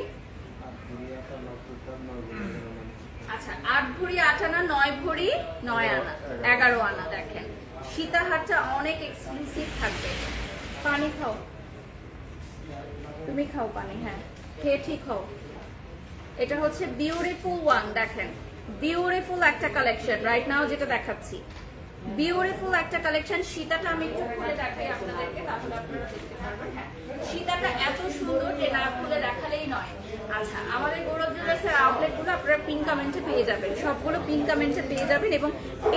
আচ্ছা, 8 ভরি 8 আনা, 9 ভরি 9 আনা, 11 আনা। দেখেন সীতাহারটা অনেক এক্সক্লুসিভ থাকবে। পানি খাও, তুমি খাও পানি, হ্যাঁ খেয়ে ঠিক হও। এটা হচ্ছে বিউটিফুল ওয়ান। দেখেন বিউটিফুল একটা কালেকশন রাইট নাও যেটা দেখাচ্ছি, বিউটিফুল একটা কালেকশন। সীতাটা আমি খুব খুলে দেখাই আপনাদেরকে, তাহলে আপনারা দেখতে পারবেন। হ্যাঁ, সীতাটা এত সুন্দর যে না খুলে দেখালেই নয়। আচ্ছা, আমাদের গৌরব জুয়েলার্সের আউটলেটগুলো আপনারা পিন কমেন্টে পেয়ে যাবেন, সবগুলো পিন কমেন্টে পেয়ে যাবেন। এবং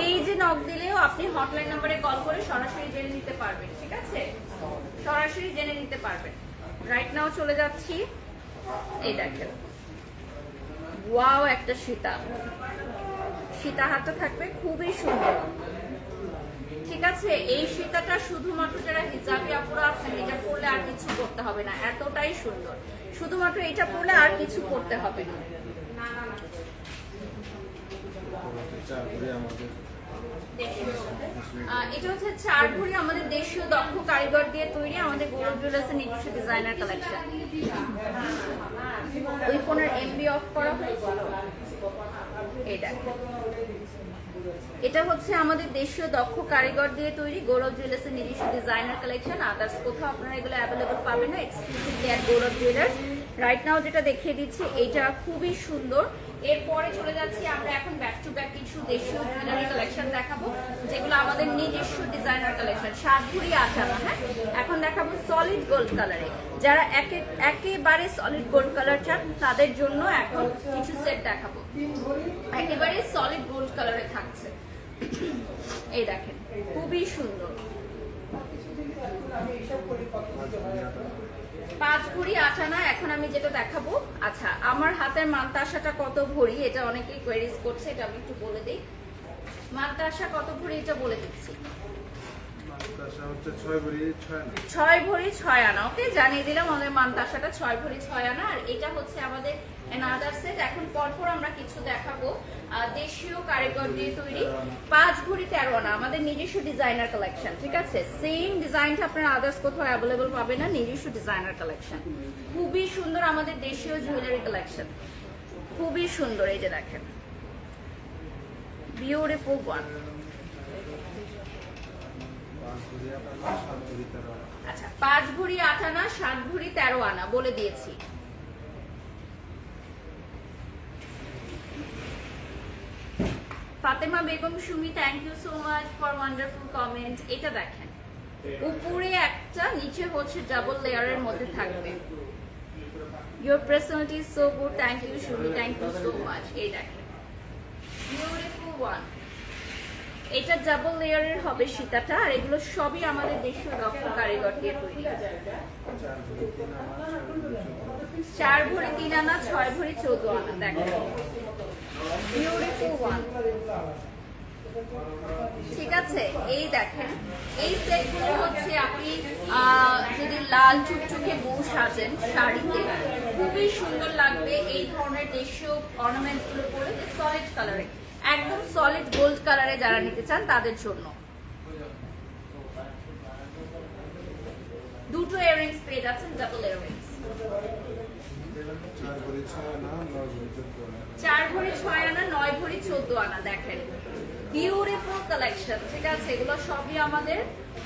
এই যে নক দিলেও আপনি হটলাইন নাম্বারে কল করে সরাসরি জেনে নিতে পারবেন, ঠিক আছে, সরাসরি জেনে নিতে পারবেন। রাইট নাও চলে যাচ্ছি। এই দেখেন ওয়াও, একটা সীতা, সীতাহারটা থাকবে খুবই সুন্দর, ঠিক আছে। এই সীতাটা শুধুমাত্র যারা হিজাবি আপুরা আছেন এটা পরলে আর কিছু করতে হবে না, এতটাই সুন্দর। শুধুমাত্র এটা পরলে আর কিছু করতে হবে না। এটা হচ্ছে 4 ভরি আমাদের দেশীয় দক্ষ কারিগর দিয়ে তৈরি, আমাদের গৌরব জুয়েলার্সের নিজস্ব ডিজাইনার কালেকশন। ওই ফোনের এমবি অফ করা হয়েছিল। এটা হচ্ছে আমাদের দেশীয় দক্ষ কারিগর দিয়ে তৈরি গৌরব জুয়েলার্সের নিজস্ব ডিজাইনার কালেকশন। আদার্স কোথাও আপনারা এগুলো অ্যাভেলেবল পাবেন না, exclusively at Gaurav jewellers. Right now যেটা দেখিয়ে দিচ্ছি এটা খুবই সুন্দর। এরপরে চলে যাচ্ছি আমরা এখন ব্যাক টু ব্যাক কিছু দেশীয় জুয়েলারি কালেকশন দেখাবো, যেগুলো আমাদের নিজস্ব ডিজাইনার কালেকশন। 7 ভরি আটানা। হ্যাঁ, এখন দেখাবো সলিড গোল্ড কালারে। যারা একেবারে সলিড গোল্ড কালার চান তাদের জন্য এখন কিছু সেট দেখাবো, একেবারে সলিড গোল্ড কালারে থাকছে। এই দেখেন খুবই সুন্দর। 5 ভরি আটানা এখন আমি যেটা দেখাবো। আচ্ছা, আমার হাতের মানতাসাটা কত ভরি এটা অনেকেই কোয়েরিজ করছে, এটা আমি একটু বলে দিই। মানতাসা কত ভরি এটা বলে দিচ্ছি। 6 ভরি 6 আনা। ওকে, জানিয়ে দিলাম আমাদের মানতাসাটা 6 ভরি 6 আনা। আর এটা হচ্ছে আমাদের অ্যানাদার সেট। এখন পরপর আমরা কিছু দেখাবো দেশীয় কারিগর দিয়ে তৈরি 5 ভরি 13 আনা, আমাদের নিজস্ব ডিজাইনার কালেকশন। ঠিক আছে, সেম ডিজাইনটা আপনারা আদার্স কোথাও অ্যাভেলেবল পাবেন না, নিজস্ব ডিজাইনার কালেকশন। খুবই সুন্দর আমাদের দেশীয় জুয়েলারি কালেকশন, খুবই সুন্দর। এই যে দেখেন, বিউটিফুল ওয়ান। আচ্ছা, 5 ভরি 8 আনা, 7 ভরি 13 আনা বলে দিয়েছি। Fatema Begum Sumi, thank you so much for wonderful comment. এটা দেখেন, উপরে একটা, নিচে হচ্ছে ডাবল লেয়ারের মধ্যে থাকবে। Your personality is so good, thank you Sumi, thank you so much. এই দেখেন, বিউটিফুল ওয়ান। এটা ডাবল লেয়ারের হবে সীতাটা, আর এগুলো সবই আমাদের দেশীয় দক্ষ কারিগর দিয়ে তৈরি। 4 ভরি 3 আনা, 6 ভরি 14 আনা। দেখেন, বিউটিফুল ওয়ান। ঠিক আছে, এই দেখেন, এই সেটগুলো হচ্ছে আপনি যদি লাল চুকচুকে বউ সাজেন শাড়িতে, খুবই সুন্দর লাগবে এই ধরনের দেশীয় অর্নামেন্ট গুলো পরে। সলিড কালারে, একদম সলিড গোল্ড কালারে যারা নিতে চান তাদের জন্য। দুটো ইয়াররিংস পেয়ে যাচ্ছেন, ডাবল ইয়াররিংস। 4 ভরি 6 আনা, 9 ভরি 14 আনা। দেখেন, বিউটিফুল কালেকশন। ঠিক আছে, এগুলো সবই আমাদের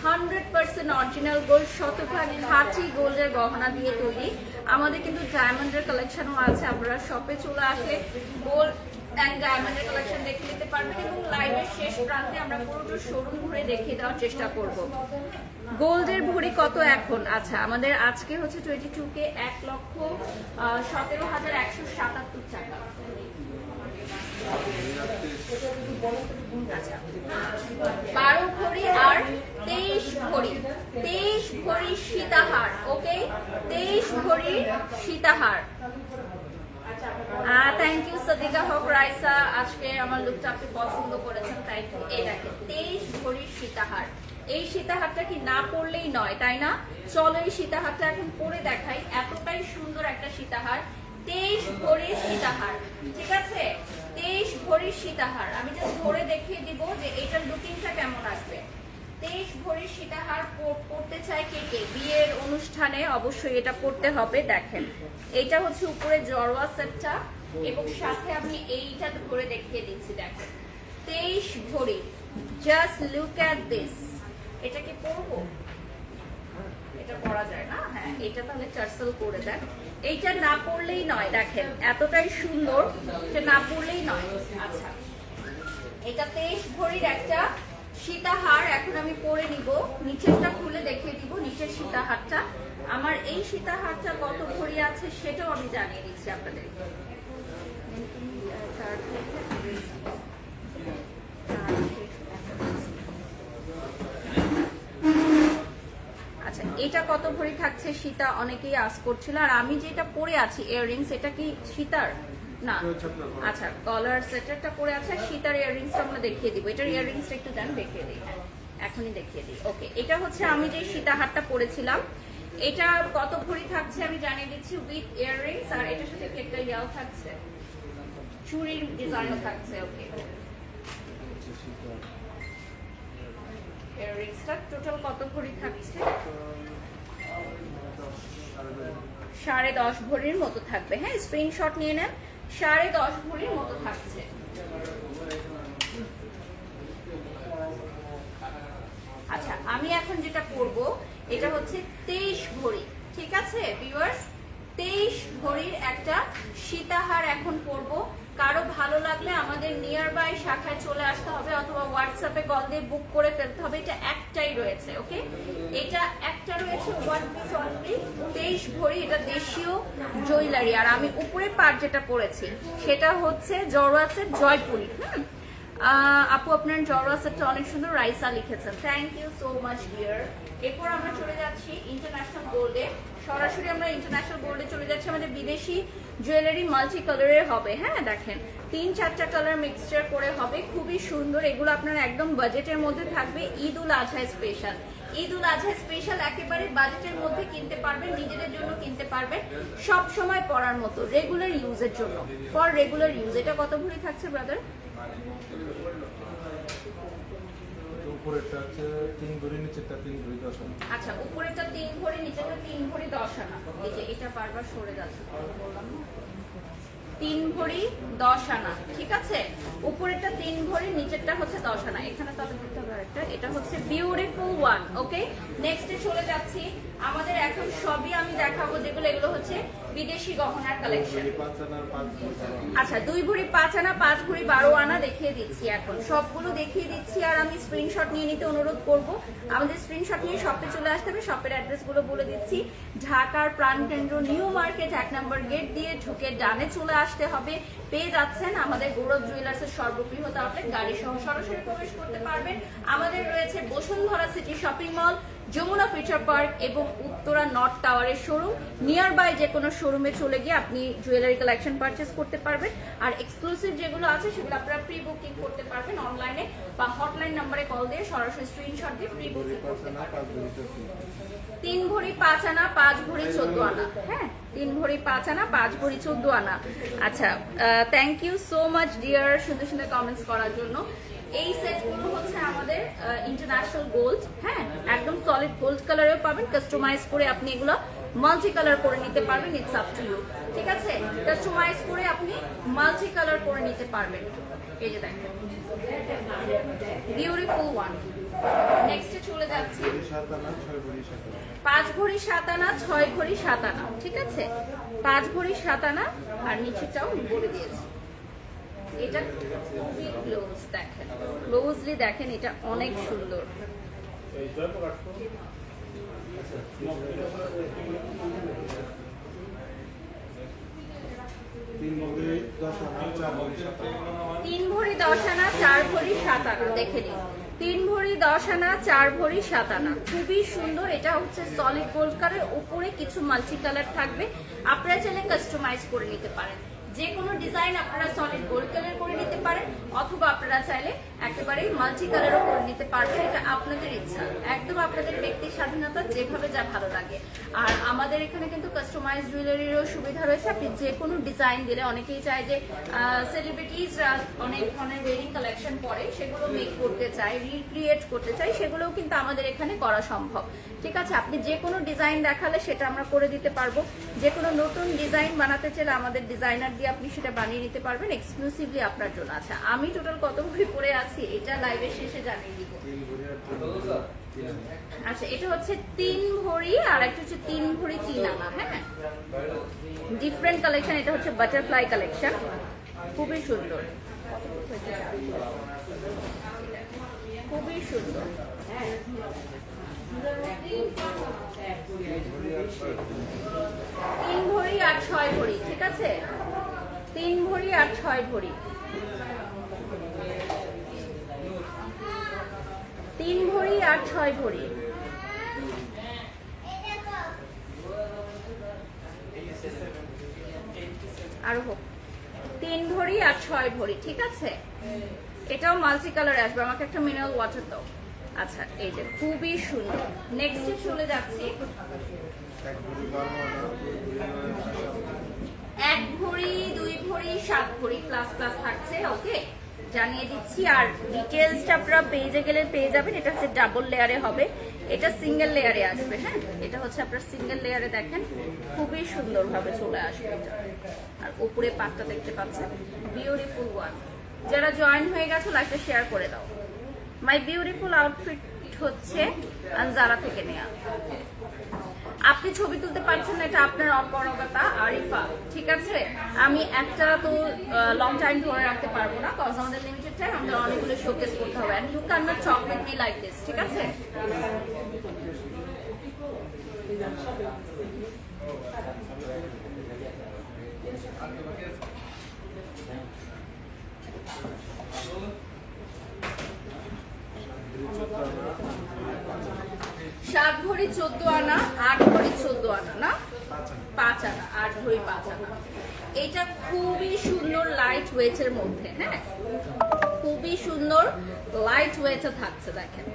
100% অরিজিনাল গোল্ড, শতভাগ খাঁটি গোল্ডের গহনা দিয়ে তৈরি। আমাদের কিন্তু ডায়মন্ডের কালেকশনও আছে, আপনারা শপে চলে আসলে গোল্ড এন্ড ডায়মন্ডের কালেকশন দেখে নিতে পারবেন, এবং লাইভের শেষ প্রান্তে আমরা পুরোটা শোরুম ঘুরে দেখিয়ে দেওয়ার চেষ্টা করব। গোল্ডের ভরি কত এখন? আচ্ছা, আমাদের আজকে হচ্ছে 22K 1,17,177 টাকা। আচ্ছা, 12 ভরি আর 23 ভরি, 23 ভরি সীতাহার। ওকে, 23 ভরি সীতাহার। থ্যাংক ইউ সাদিকা হক রাইসা, আজকে আমার লুকটা আপনি পছন্দ করেছেন, তাই তো। এই দেখেন, 23 ভরি সীতাহার। এই সীতাহারটা কি না পরলেই নয়, তাই না? চলো এই সীতাহারটা এখন পরে দেখাই। এতটাই সুন্দর একটা সীতাহার, 23 ভরি সীতাহার। ঠিক আছে, 23 ভরি সীতাহার। আমি জাস্ট ধরে দেখিয়ে দিব যে এটার লুকিংটা কেমন আসবে। 23 ভরি সীতাহার পরতে চাই কে কে? বিয়ের অনুষ্ঠানে অবশ্যই এটা পরতে হবে। দেখেন, এইটা হচ্ছে উপরে জড়োয়া সেটটা, এবং সাথে আমি এইটা ধরে দেখিয়ে দিচ্ছি। দেখেন, 23 ভরি। Just look at this. এটা কি পরবো? এটা পরা যায় না। হ্যাঁ, এটা তাহলে টার্সেল করে দেন। এইটা না পরলেই নয়। দেখেন, এতটাই সুন্দর, এটা না পরলেই নয়। আচ্ছা, এটা 23 ভরির একটা সীতাহার এখন আমি পরে নিব। নিচেরটা খুলে দেখিয়ে দিব, নিচের সীতাহারটা। আমার এই সীতাহারটা কত ভরি আছে সেটাও আমি জানিয়ে দিচ্ছি আপনাদের। আচ্ছা, এটা কত ভরি থাকছে সীতা অনেকেই আস করছিল। আর আমি যেটা পরে আছি ইয়াররিংস, এটা কি সীতার না? আচ্ছা, কলার সেটারটা পরে আছে, সীতার ইয়াররিংসটা আমরা দেখিয়ে দিব। এটার ইয়াররিংসটা একটু দেন, দেখিয়ে দিই। একটা এখনই দেখিয়ে দিই। ওকে, এটা হচ্ছে আমি যে সীতাহারটা পরেছিলাম, এটা কত ভরি থাকছে আমি জানিয়ে দিচ্ছি, উইথ ইয়াররিংস, আর এটার সাথে একটা ইয়াও থাকছে, চুড়ির ডিজাইনও থাকছে। ওকে, ইয়াররিংসটা টোটাল কত ভরি থাকছে? 10.5 ভরির মতো থাকবে। হ্যাঁ, স্ক্রিনশট নিয়ে নেন, 10.5 ভরির মতো থাকছে। আচ্ছা, আমি এখন যেটা পরবো এটা হচ্ছে 23 ভরি, ঠিক আছে ভিউয়ার্স? 23 ভরির একটা সীতাহার এখন পরবো। কারো ভালো লাগলে আমাদের নিয়ার বাই শাখায় চলে আসতে হবে অথবা হোয়াটসঅ্যাপে কল দিয়ে বুক করে ফেলতে হবে। এটা একটাই রয়েছে, ওকে, এটা একটা রয়েছে, ওয়ান পিস অনলি, 23 ভরি। এটা দেশীয় জুয়েলারি। আর আমি উপরে পাট যেটা পরেছি সেটা হচ্ছে জড়োয়া সেট জয়পুরি। আপু আপনার জড়োয়া সেটটা অনেক সুন্দর, রাইসা লিখেছেন, thank you so much dear. এরপর আমরা চলে যাচ্ছি ইন্টারন্যাশনাল গোল্ডে। সরাসরি আমরা ইন্টারন্যাশনাল গোল্ডে চলে যাচ্ছি। আমাদের বিদেশি জুয়েলারি মাল্টি কালারের হবে। হ্যাঁ, দেখেন 3-4টা কালার মিক্সচার করে হবে, খুবই সুন্দর। এগুলো আপনার একদম বাজেটের মধ্যে থাকবে। ঈদ উল আজহা স্পেশাল, ঈদ উল আজহা স্পেশাল, একেবারে বাজেটের মধ্যে কিনতে পারবেন, নিজেদের জন্য কিনতে পারবেন, সব সময় পরার মতো, রেগুলার ইউজের জন্য, ফর রেগুলার ইউজ। এটা কত ভরি থাকছে ব্রাদার? উপরেরটা হচ্ছে 3 ভরি, নিচেরটা 3 ভরি 10 আনা। আচ্ছা, উপরেরটা 3 ভরি, নিচেরটা 3 ভরি 10 আনা। এই যে এটা বারবার সরে যাচ্ছে, বললাম না, 3 ভরি 10 আনা, ঠিক আছে? উপরেরটা 3 ভরি, নিচেরটা হচ্ছে 10 আনা। এখানে তাহলে দিতে হবে একটা, এটা হচ্ছে বিউটিফুল ওয়ান। ওকে, নেক্সটে চলে যাচ্ছি। আমাদের এখন সবই আমি দেখাবো যেগুলো, এগুলো হচ্ছে বিদেশি গহনার কালেকশন। আচ্ছা, 2 ভরি 5 আনা, 5 ভরি 12 আনা দেখিয়ে দিচ্ছি, এখন সবগুলো দেখিয়ে দিচ্ছি। আর আমি স্ক্রিনশট নিয়ে নিতে অনুরোধ করব। আমাদের স্ক্রিনশট নিয়ে শপে চলে আসতে হবে। শপের অ্যাড্রেসগুলো বলে দিচ্ছি, ঢাকার প্রাণকেন্দ্র নিউ মার্কেট 1 নম্বর গেট দিয়ে ঢুকে ডানে চলে আসতে হবে। পেয়ে যাচ্ছেন আমাদের গৌরব জুয়েলার্সের সর্ববৃহৎ আউটলেট, গাড়ি সহ সরাসরি প্রবেশ করতে পারবেন। আমাদের রয়েছে Bashundhara city shopping mall, Jamuna future park এবং উত্তরা নর্থ টাওয়ারের শোরুম। নিয়ার বাই যে কোনো শোরুমে চলে গিয়ে আপনি জুয়েলারি কালেকশন পারচেস করতে পারবেন। আর এক্সক্লুসিভ যেগুলো আছে সেগুলো আপনারা প্রি বুকিং করতে পারবেন অনলাইনে বা হটলাইন নাম্বারে কল দিয়ে সরাসরি স্ক্রিনশট দিয়ে প্রি বুকিং করতে পারবেন। 3 ভরি 5 আনা, 5 ভরি 14 আনা। হ্যাঁ, 3 ভরি 5 আনা, 5 ভরি 14 আনা। আচ্ছা, thank you so much dear, সুন্দর সুন্দর কমেন্টস করার জন্য। এই সেটগুলো হচ্ছে আমাদের ইন্টারন্যাশনাল গোল্ড। হ্যাঁ, একদম সলিড গোল্ড কালারেও পাবেন, কাস্টমাইজ করে আপনি এগুলো মাল্টি কালার করে নিতে পারবেন, ইটস আপ টু ইউ, ঠিক আছে? কাস্টমাইজ করে আপনি মাল্টি কালার করে নিতে পারবেন। এই যে দেখেন, বিউটিফুল ওয়ান। নেক্সটে চলে যাচ্ছি, 5 ভরি 7 আনা, 6 ভরি 7 আনা, ঠিক আছে? 5 ভরি 7 আনা, আর নিচেটাও বলে দিয়েছি। এটা খুবই ক্লোজ, দেখেন, ক্লোজলি দেখেন, এটা অনেক সুন্দর। 3 ভরি 10 আনা, 4 ভরি 7 আনা। 3 ভরি 10 আনা, 4 ভরি 7 আনা, দেখে নিন। 3 ভরি 10 আনা, 4 ভরি 7 আনা, খুবই সুন্দর। এটা হচ্ছে সলিড গোল্ড কালার, উপরে কিছু মাল্টি কালার থাকবে, আপনারা চাইলে কাস্টমাইজ করে নিতে পারেন। যে কোনো ডিজাইন আপনারা সলিড গোল্ড কালার করে নিতে পারেন অথবা আপনারা চাইলে একেবারে মাল্টি কালারও করে নিতে পারবেন, এটা আপনাদের ইচ্ছা, একদম আপনাদের ব্যক্তির স্বাধীনতা, যেভাবে যা ভালো লাগে। আর আমাদের এখানে কিন্তু কাস্টমাইজ জুয়েলারিরও সুবিধা রয়েছে। আপনি যে কোনো ডিজাইন দিলে, অনেকেই চায় যে সেলিব্রিটিজরা অনেক ধরনের ওয়েডিং কালেকশন পরে সেগুলো মেক করতে চায়, রিক্রিয়েট করতে চায়, সেগুলোও কিন্তু আমাদের এখানে করা সম্ভব, ঠিক আছে? আপনি যে কোনো ডিজাইন দেখালে সেটা আমরা করে দিতে পারবো। যে কোনো নতুন ডিজাইন বানাতে চাইলে আমাদের ডিজাইনার দিয়ে আপনি সেটা বানিয়ে নিতে পারবেন এক্সক্লুসিভলি আপনার জন্য। আচ্ছা, আমি টোটাল কত ভরি পরে আছি এটা লাইভের শেষে জানিয়ে দিব। আচ্ছা, এটা হচ্ছে 3 ভরি, আর একটা হচ্ছে 3 ভরি 3 আনা। হ্যাঁ, ডিফারেন্ট কালেকশন। এটা হচ্ছে বাটারফ্লাই কালেকশন, খুবই সুন্দর, খুবই সুন্দর। 3 ভরি আর 6 ভরি, ঠিক আছে? 3 ভরি আর 6 ভরি, 3 ভরি আর 6 ভরি। আরো হোক, 3 ভরি আর 6 ভরি, ঠিক আছে? এটাও মাল্টি কালার আসবে। আমাকে একটা মিনারেল ওয়াটার দাও। আচ্ছা এই যে খুবই সুন্দর। নেক্সটে চলে যাচ্ছি। এক ভরি, 2 ভরি, 7 ভরি প্লাস প্লাস থাকছে। ওকে, জানিয়ে দিচ্ছি। আর ডিটেলসটা আপনারা পেজে গেলে পেয়ে যাবেন। এটা হচ্ছে ডাবল লেয়ারে হবে, এটা সিঙ্গেল লেয়ারে আসবে। হ্যাঁ, এটা হচ্ছে আপনার সিঙ্গেল লেয়ারে, দেখেন খুবই সুন্দরভাবে চলে আসবে এটা। আর উপরে পাটটা দেখতে পাচ্ছেন, বিউটিফুল ওয়ান। যারা জয়েন হয়ে গেছে লাইকটা শেয়ার করে দাও। মাই বিউটিফুল আউটফিট হচ্ছে আনজারা থেকে নেয়া। আপনি ছবি তুলতে পারছেন না, এটা আপনার অপরগতা আরিফা, ঠিক আছে। আমি একটা তো লং টাইম ধরে রাখতে পারবো না, কজ আমাদের লিমিটেড টাইম, আমাদের অনেকগুলো শোকেস করতে হবে। And you can not talk with me like this, ঠিক আছে। সাত ভরি 14 আনা, 8 ভরি 14 আনা না, 5 আনা, 8 ভরি 5 আনা। এটা খুবই সুন্দর লাইট ওয়েটের মধ্যে। হ্যাঁ, খুবই সুন্দর লাইট ওয়েটে থাকছে, দেখেন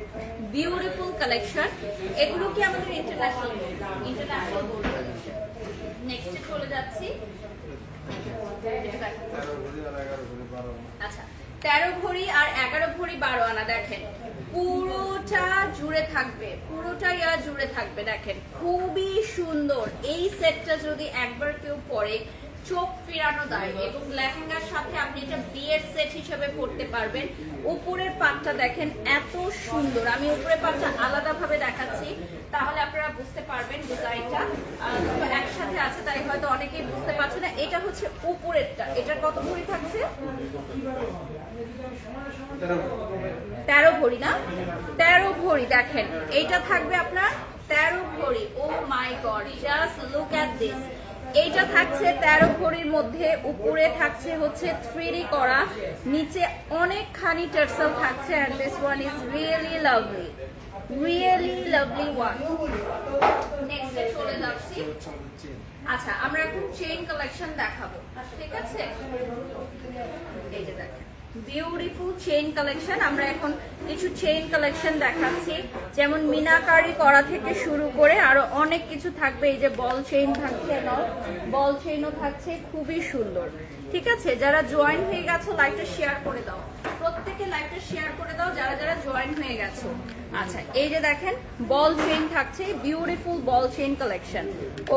বিউটিফুল কালেকশন। এগুলো কি আমাদের ইন্টারন্যাশনাল গোল্ড কালেকশন। নেক্সটে চলে যাচ্ছি। আচ্ছা, 13 ভরি আর 11 ভরি 12 আনা, দেখেন পুরোটা জুড়ে থাকবে, পুরোটা জুড়ে থাকবে। দেখেন খুবই সুন্দর। এই সেটটা যদি একবার কেউ পরে চোখ ফিরানো দেয়, এবং লেহেঙ্গার সাথে আপনি এটা বিয়ের সেট হিসেবে পড়তে পারবেন। উপরের পাটটা দেখেন এত সুন্দর। আমি উপরের পাটটা আলাদাভাবে দেখাচ্ছি, তাহলে আপনারা বুঝতে পারবেন ডিজাইনটা একসাথে আছে, তাই হয়তো অনেকেই বুঝতে পারছে না। এটা হচ্ছে উপরেরটা। এটার কত ভরি থাকছে? 13 ভরি না, 13 ভরি। দেখেন এইটা থাকবে আপনার 13 ভরি। Oh my god, just look at this. এইটা থাকছে 13 ভরির মধ্যে। উপরে থাকছে হচ্ছে 3D করা, নিচে অনেকখানি টার্সেল থাকছে। And this one is really lovely, really lovely one. Next চলে যাচ্ছি। আচ্ছা, আমরা এখন চেইন কালেকশন দেখাবো, ঠিক আছে। এই যে দেখেন বিউটিফুল চেইন কালেকশন। আমরা এখন কিছু চেইন কালেকশন দেখাচ্ছি, যেমন মিনাকারি করা থেকে শুরু করে আরো অনেক কিছু থাকবে। এই যে বল চেইন থাকছে, বল চেইনও থাকছে, খুবই সুন্দর, ঠিক আছে। যারা জয়েন হয়ে গেছো লাইকটা শেয়ার করে দাও, প্রত্যেকে লাইকটা শেয়ার করে দাও যারা যারা জয়েন হয়ে গেছো। আচ্ছা, এই যে দেখেন বল চেইন থাকছে, বিউটিফুল বল চেইন কালেকশন।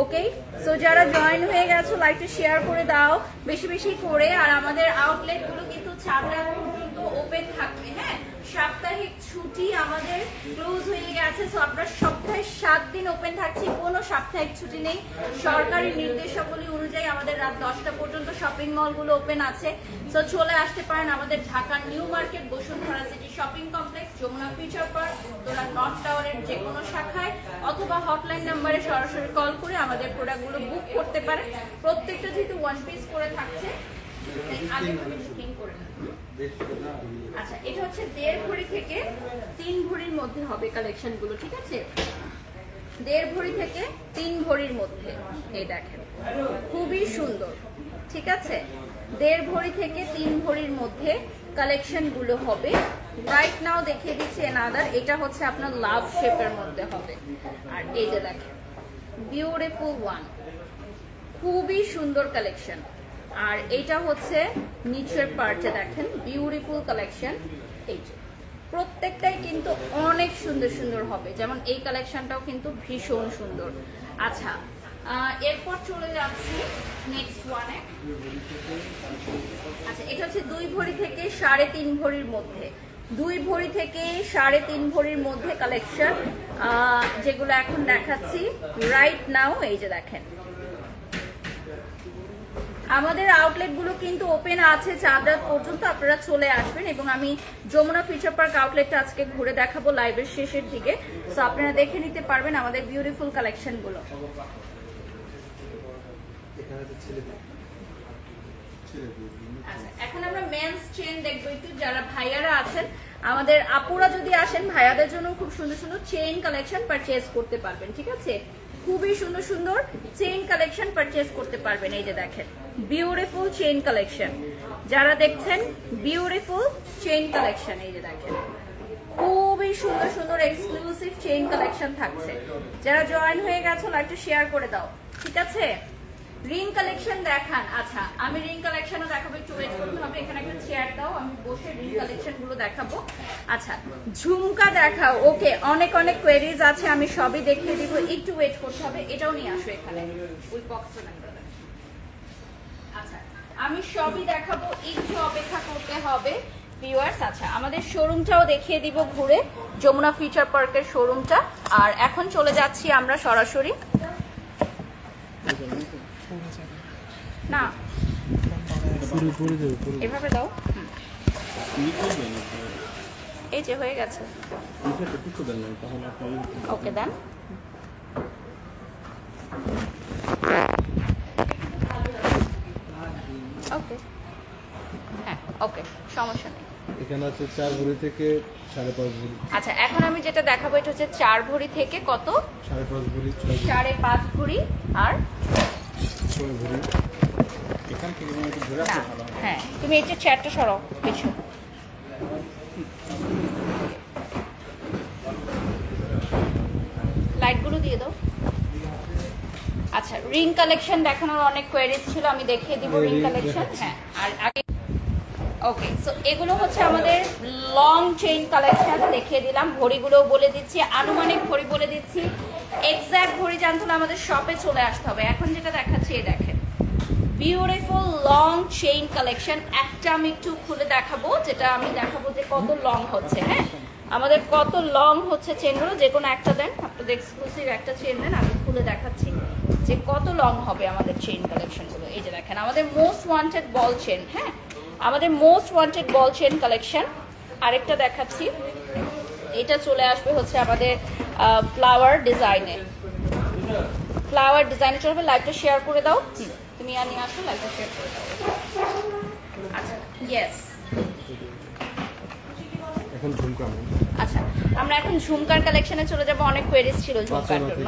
ওকে, সো যারা জয়েন হয়ে গেছো লাইকটা শেয়ার করে দাও বেশি বেশি করে। আর আমাদের আউটলেট গুলো কিন্তু ছাড়া পর্যন্ত ওপেন থাকবে। হ্যাঁ, সাপ্তাহিক ছুটি আমাদের ক্লোজ হয়ে গেছে, সো আপনার সপ্তাহে 7 দিন ওপেন থাকছে, কোনো সাপ্তাহিক ছুটি নেই। সরকারি নির্দেশাবলী অনুযায়ী আমাদের রাত 10টা পর্যন্ত শপিং মলগুলো ওপেন আছে। সো চলে আসতে পারেন আমাদের Dhaka new market, Bashundhara city shopping complex, Jamuna future park, Uttara north টাওয়ারের যে কোনো শাখায়, অথবা হটলাইন নাম্বারে সরাসরি কল করে আমাদের প্রোডাক্টগুলো বুক করতে পারেন। প্রত্যেকটা যেহেতু 1 পিস করে থাকছে, আগে বুকিং করে নেন। আচ্ছা, এটা হচ্ছে 1.5 ভরি থেকে 3 ভরির মধ্যে হবে কালেকশন গুলো, ঠিক আছে। 1.5 ভরি থেকে 3 ভরির মধ্যে। এই দেখেন খুবই সুন্দর, ঠিক আছে। 1.5 ভরি থেকে 3 ভরির মধ্যে কালেকশন গুলো হবে। রাইট নাও দেখিয়ে দিচ্ছি এনাদার। এটা হচ্ছে আপনার লাভ শেপের মধ্যে হবে। আর এই যে দেখেন বিউটিফুল ওয়ান, খুবই সুন্দর কালেকশন। আর এটা হচ্ছে নিচের পার্টে, দেখেন বিউটিফুল কালেকশন। এই যে প্রত্যেকটাই কিন্তু অনেক সুন্দর সুন্দর হবে, যেমন এই কালেকশনটাও কিন্তু ভীষণ সুন্দর। আচ্ছা, এরপর চলে যাচ্ছি নেক্সট ওয়ানে। আচ্ছা, এটা হচ্ছে 2 ভরি থেকে 3.5 ভরির মধ্যে। 2 ভরি থেকে 3.5 ভরির মধ্যে কালেকশন, যেগুলো এখন দেখাচ্ছি রাইট নাও। এই যে দেখেন আমাদের আউটলেট গুলো কিন্তু ওপেন আছে 4 রাত পর্যন্ত, আপনারা চলে আসবেন। এবং আমি যমুনা ফিউচার পার্ক আউটলেটটা আজকে ঘুরে দেখাবো লাইভের শেষের দিকে, সো আপনারা দেখে নিতে পারবেন আমাদের বিউটিফুল কালেকশন গুলো। আচ্ছা, এখন আমরা মেন্স চেইন দেখবো একটু। যারা ভাইয়ারা আছেন, আমাদের আপুরা যদি আসেন, ভাইয়াদের জন্য খুব সুন্দর সুন্দর চেইন কালেকশন পারচেজ করতে পারবেন, ঠিক আছে। খুবই সুন্দর সুন্দর চেইন কালেকশন পারচেজ করতে পারবেন। এই যে দেখেন বিউটিফুল চেইন কালেকশন, যারা দেখছেন বিউটিফুল চেইন কালেকশন। এই যে দেখেন খুবই সুন্দর সুন্দর এক্সক্লুসিভ চেইন কালেকশন থাকছে। যারা জয়েন হয়ে গেছো লাইভটা শেয়ার করে দাও, ঠিক আছে? রিং কালেকশন দেখান। আচ্ছা, আমি রিং কালেকশনও দেখাবো, একটু ওয়েট করতে হবে। এখানে একটা চেয়ার দাও, আমি বসে রিং কালেকশন গুলো দেখাবো। আচ্ছা, ঝুমকা দেখাও। ওকে, অনেক অনেক কোয়েরিজ আছে, আমি সবই দেখিয়ে দিব, একটু ওয়েট করতে হবে। এটাও নিয়ে আসো এখানে, ওই বক্সটা নাম্বার। আচ্ছা, আমি সবই দেখাবো, একটু অপেক্ষা করতে হবে ভিউয়ার্স। আচ্ছা, আমাদের শোরুমটাও দেখিয়ে দিব ঘুরে, যমুনা ফিউচার পার্কের শোরুমটা। আর এখন চলে যাচ্ছি আমরা সরাসরি, না এভাবে দাও, এই যে হয়ে গেছে। ওকে দেন। ওকে, হ্যাঁ ওকে, সমস্যা নেই। এখানে আছে 4 ভরি থেকে 5.5 ভরি। আচ্ছা, এখন আমি যেটা দেখাবো এটা হচ্ছে 4 ভরি থেকে কত? 5.5 ভরি, 5.5 ভরি আর 6 ভরি। এখান থেকে একটু ঘুরে না, আসলে ভালো হয়। হ্যাঁ তুমি এই যে চেয়ারটা সরাও পিছু। লাইটগুলো দিয়ে দাও। আচ্ছা, রিং কালেকশন দেখানোর অনেক কোয়েরিজ ছিল, আমি দেখিয়ে দিব রিং কালেকশন। হ্যাঁ, আর আগে ওকে, সো এগুলো হচ্ছে আমাদের লং চেইন কালেকশন, দেখিয়ে দিলাম। ঘড়িগুলোও বলে দিচ্ছি, আনুমানিক ঘড়ি বলে দিচ্ছি। এক্সাক্ট ঘড়ি জানতে হলে আমাদের শপে চলে আসতে হবে। এখন যেটা দেখাচ্ছি এই দেখেন, বিউটিফুল লং চেইন কালেকশন। একটা আমি একটু খুলে দেখাবো, যেটা আমি দেখাবো যে কত লং হচ্ছে। হ্যাঁ, আমাদের কত লং হচ্ছে চেনগুলো, যে কোনো একটা দেন, আপনাদের এক্সক্লুসিভ একটা চেন দেন, আমি খুলে দেখাচ্ছি যে কত লং হবে আমাদের চেইন কালেকশনগুলো। এই যে দেখেন, আমাদের মোস্ট ওয়ান্টেড বল চেন। হ্যাঁ, আমাদের মোস্ট ওয়ান্টেড বল চেন কালেকশন। আরেকটা দেখাচ্ছি, এটা চলে আসবে হচ্ছে আমাদের ফ্লাওয়ার ডিজাইনের। ফ্লাওয়ার ডিজাইনে চলবে। লাইভটা শেয়ার করে দাও, তুমি আর নিয়ে আসো, লাইভটা শেয়ার করে দাও। আচ্ছা, ইয়েস। এখন ঝুমকা। আচ্ছা, আমরা এখন ঝুমকার কালেকশনে চলে যাব। অনেক কোয়েরিজ ছিল ঝুমকার জন্য।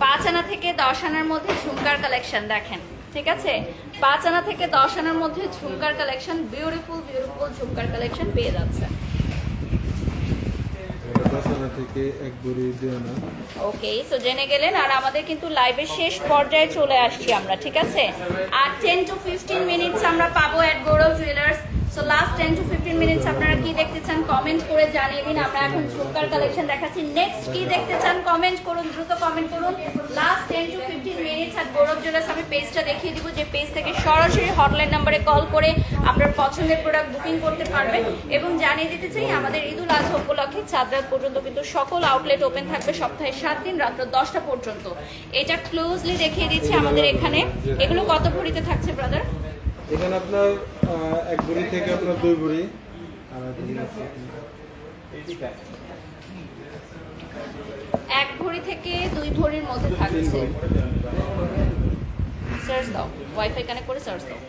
5 আনা থেকে 10 আনার মধ্যে ঝুমকার কালেকশন দেখেন, ঠিক আছে? 5 আনা থেকে 10 আনার মধ্যে ঝুমকার কালেকশন, বিউটিফুল বিউটিফুল ঝুমকার কালেকশন পেয়ে যাচ্ছে। 10 আনা থেকে 1 ভরি 2 আনা। ওকে, সো জেনে গেলেন। আর আমাদের কিন্তু লাইভের শেষ পর্যায়ে চলে আসছি আমরা, ঠিক আছে? আর 10 to 15 মিনিটস আমরা পাবো at Gaurav jewellers. So last 10 to 15 minutes আপনারা কি দেখতে চান কমেন্ট করে জানিয়ে দিন। আমরা এখন ঝুমকার কালেকশন দেখাচ্ছি। নেক্সট কি দেখতে চান কমেন্ট করুন, দ্রুত কমেন্ট করুন। Last 10 to 15 minutes at Gaurav jewellers. আমি পেজটা দেখিয়ে দিব, যে পেজ থেকে সরাসরি হটলাইন নাম্বারে কল করে আপনার পছন্দের প্রোডাক্ট বুকিং করতে পারবেন। এবং জানিয়ে দিতে চাই, আমাদের ঈদুল আজহা উপলক্ষে চাঁদ রাত পর্যন্ত কিন্তু সকল আউটলেট ওপেন থাকবে, সপ্তাহে 7 দিন রাত 10টা পর্যন্ত। এটা ক্লোজলি দেখিয়ে দিচ্ছি আমাদের এখানে। এগুলো কত ভরিতে থাকছে ব্রাদার? এখানে আপনার 1 ভরি থেকে আপনার 2 ভরি। আর 1 ভরি থেকে 2 ভরির মধ্যে থাকছে। সার্চ দাও, ওয়াইফাই কানেক্ট করে সার্চ দাও।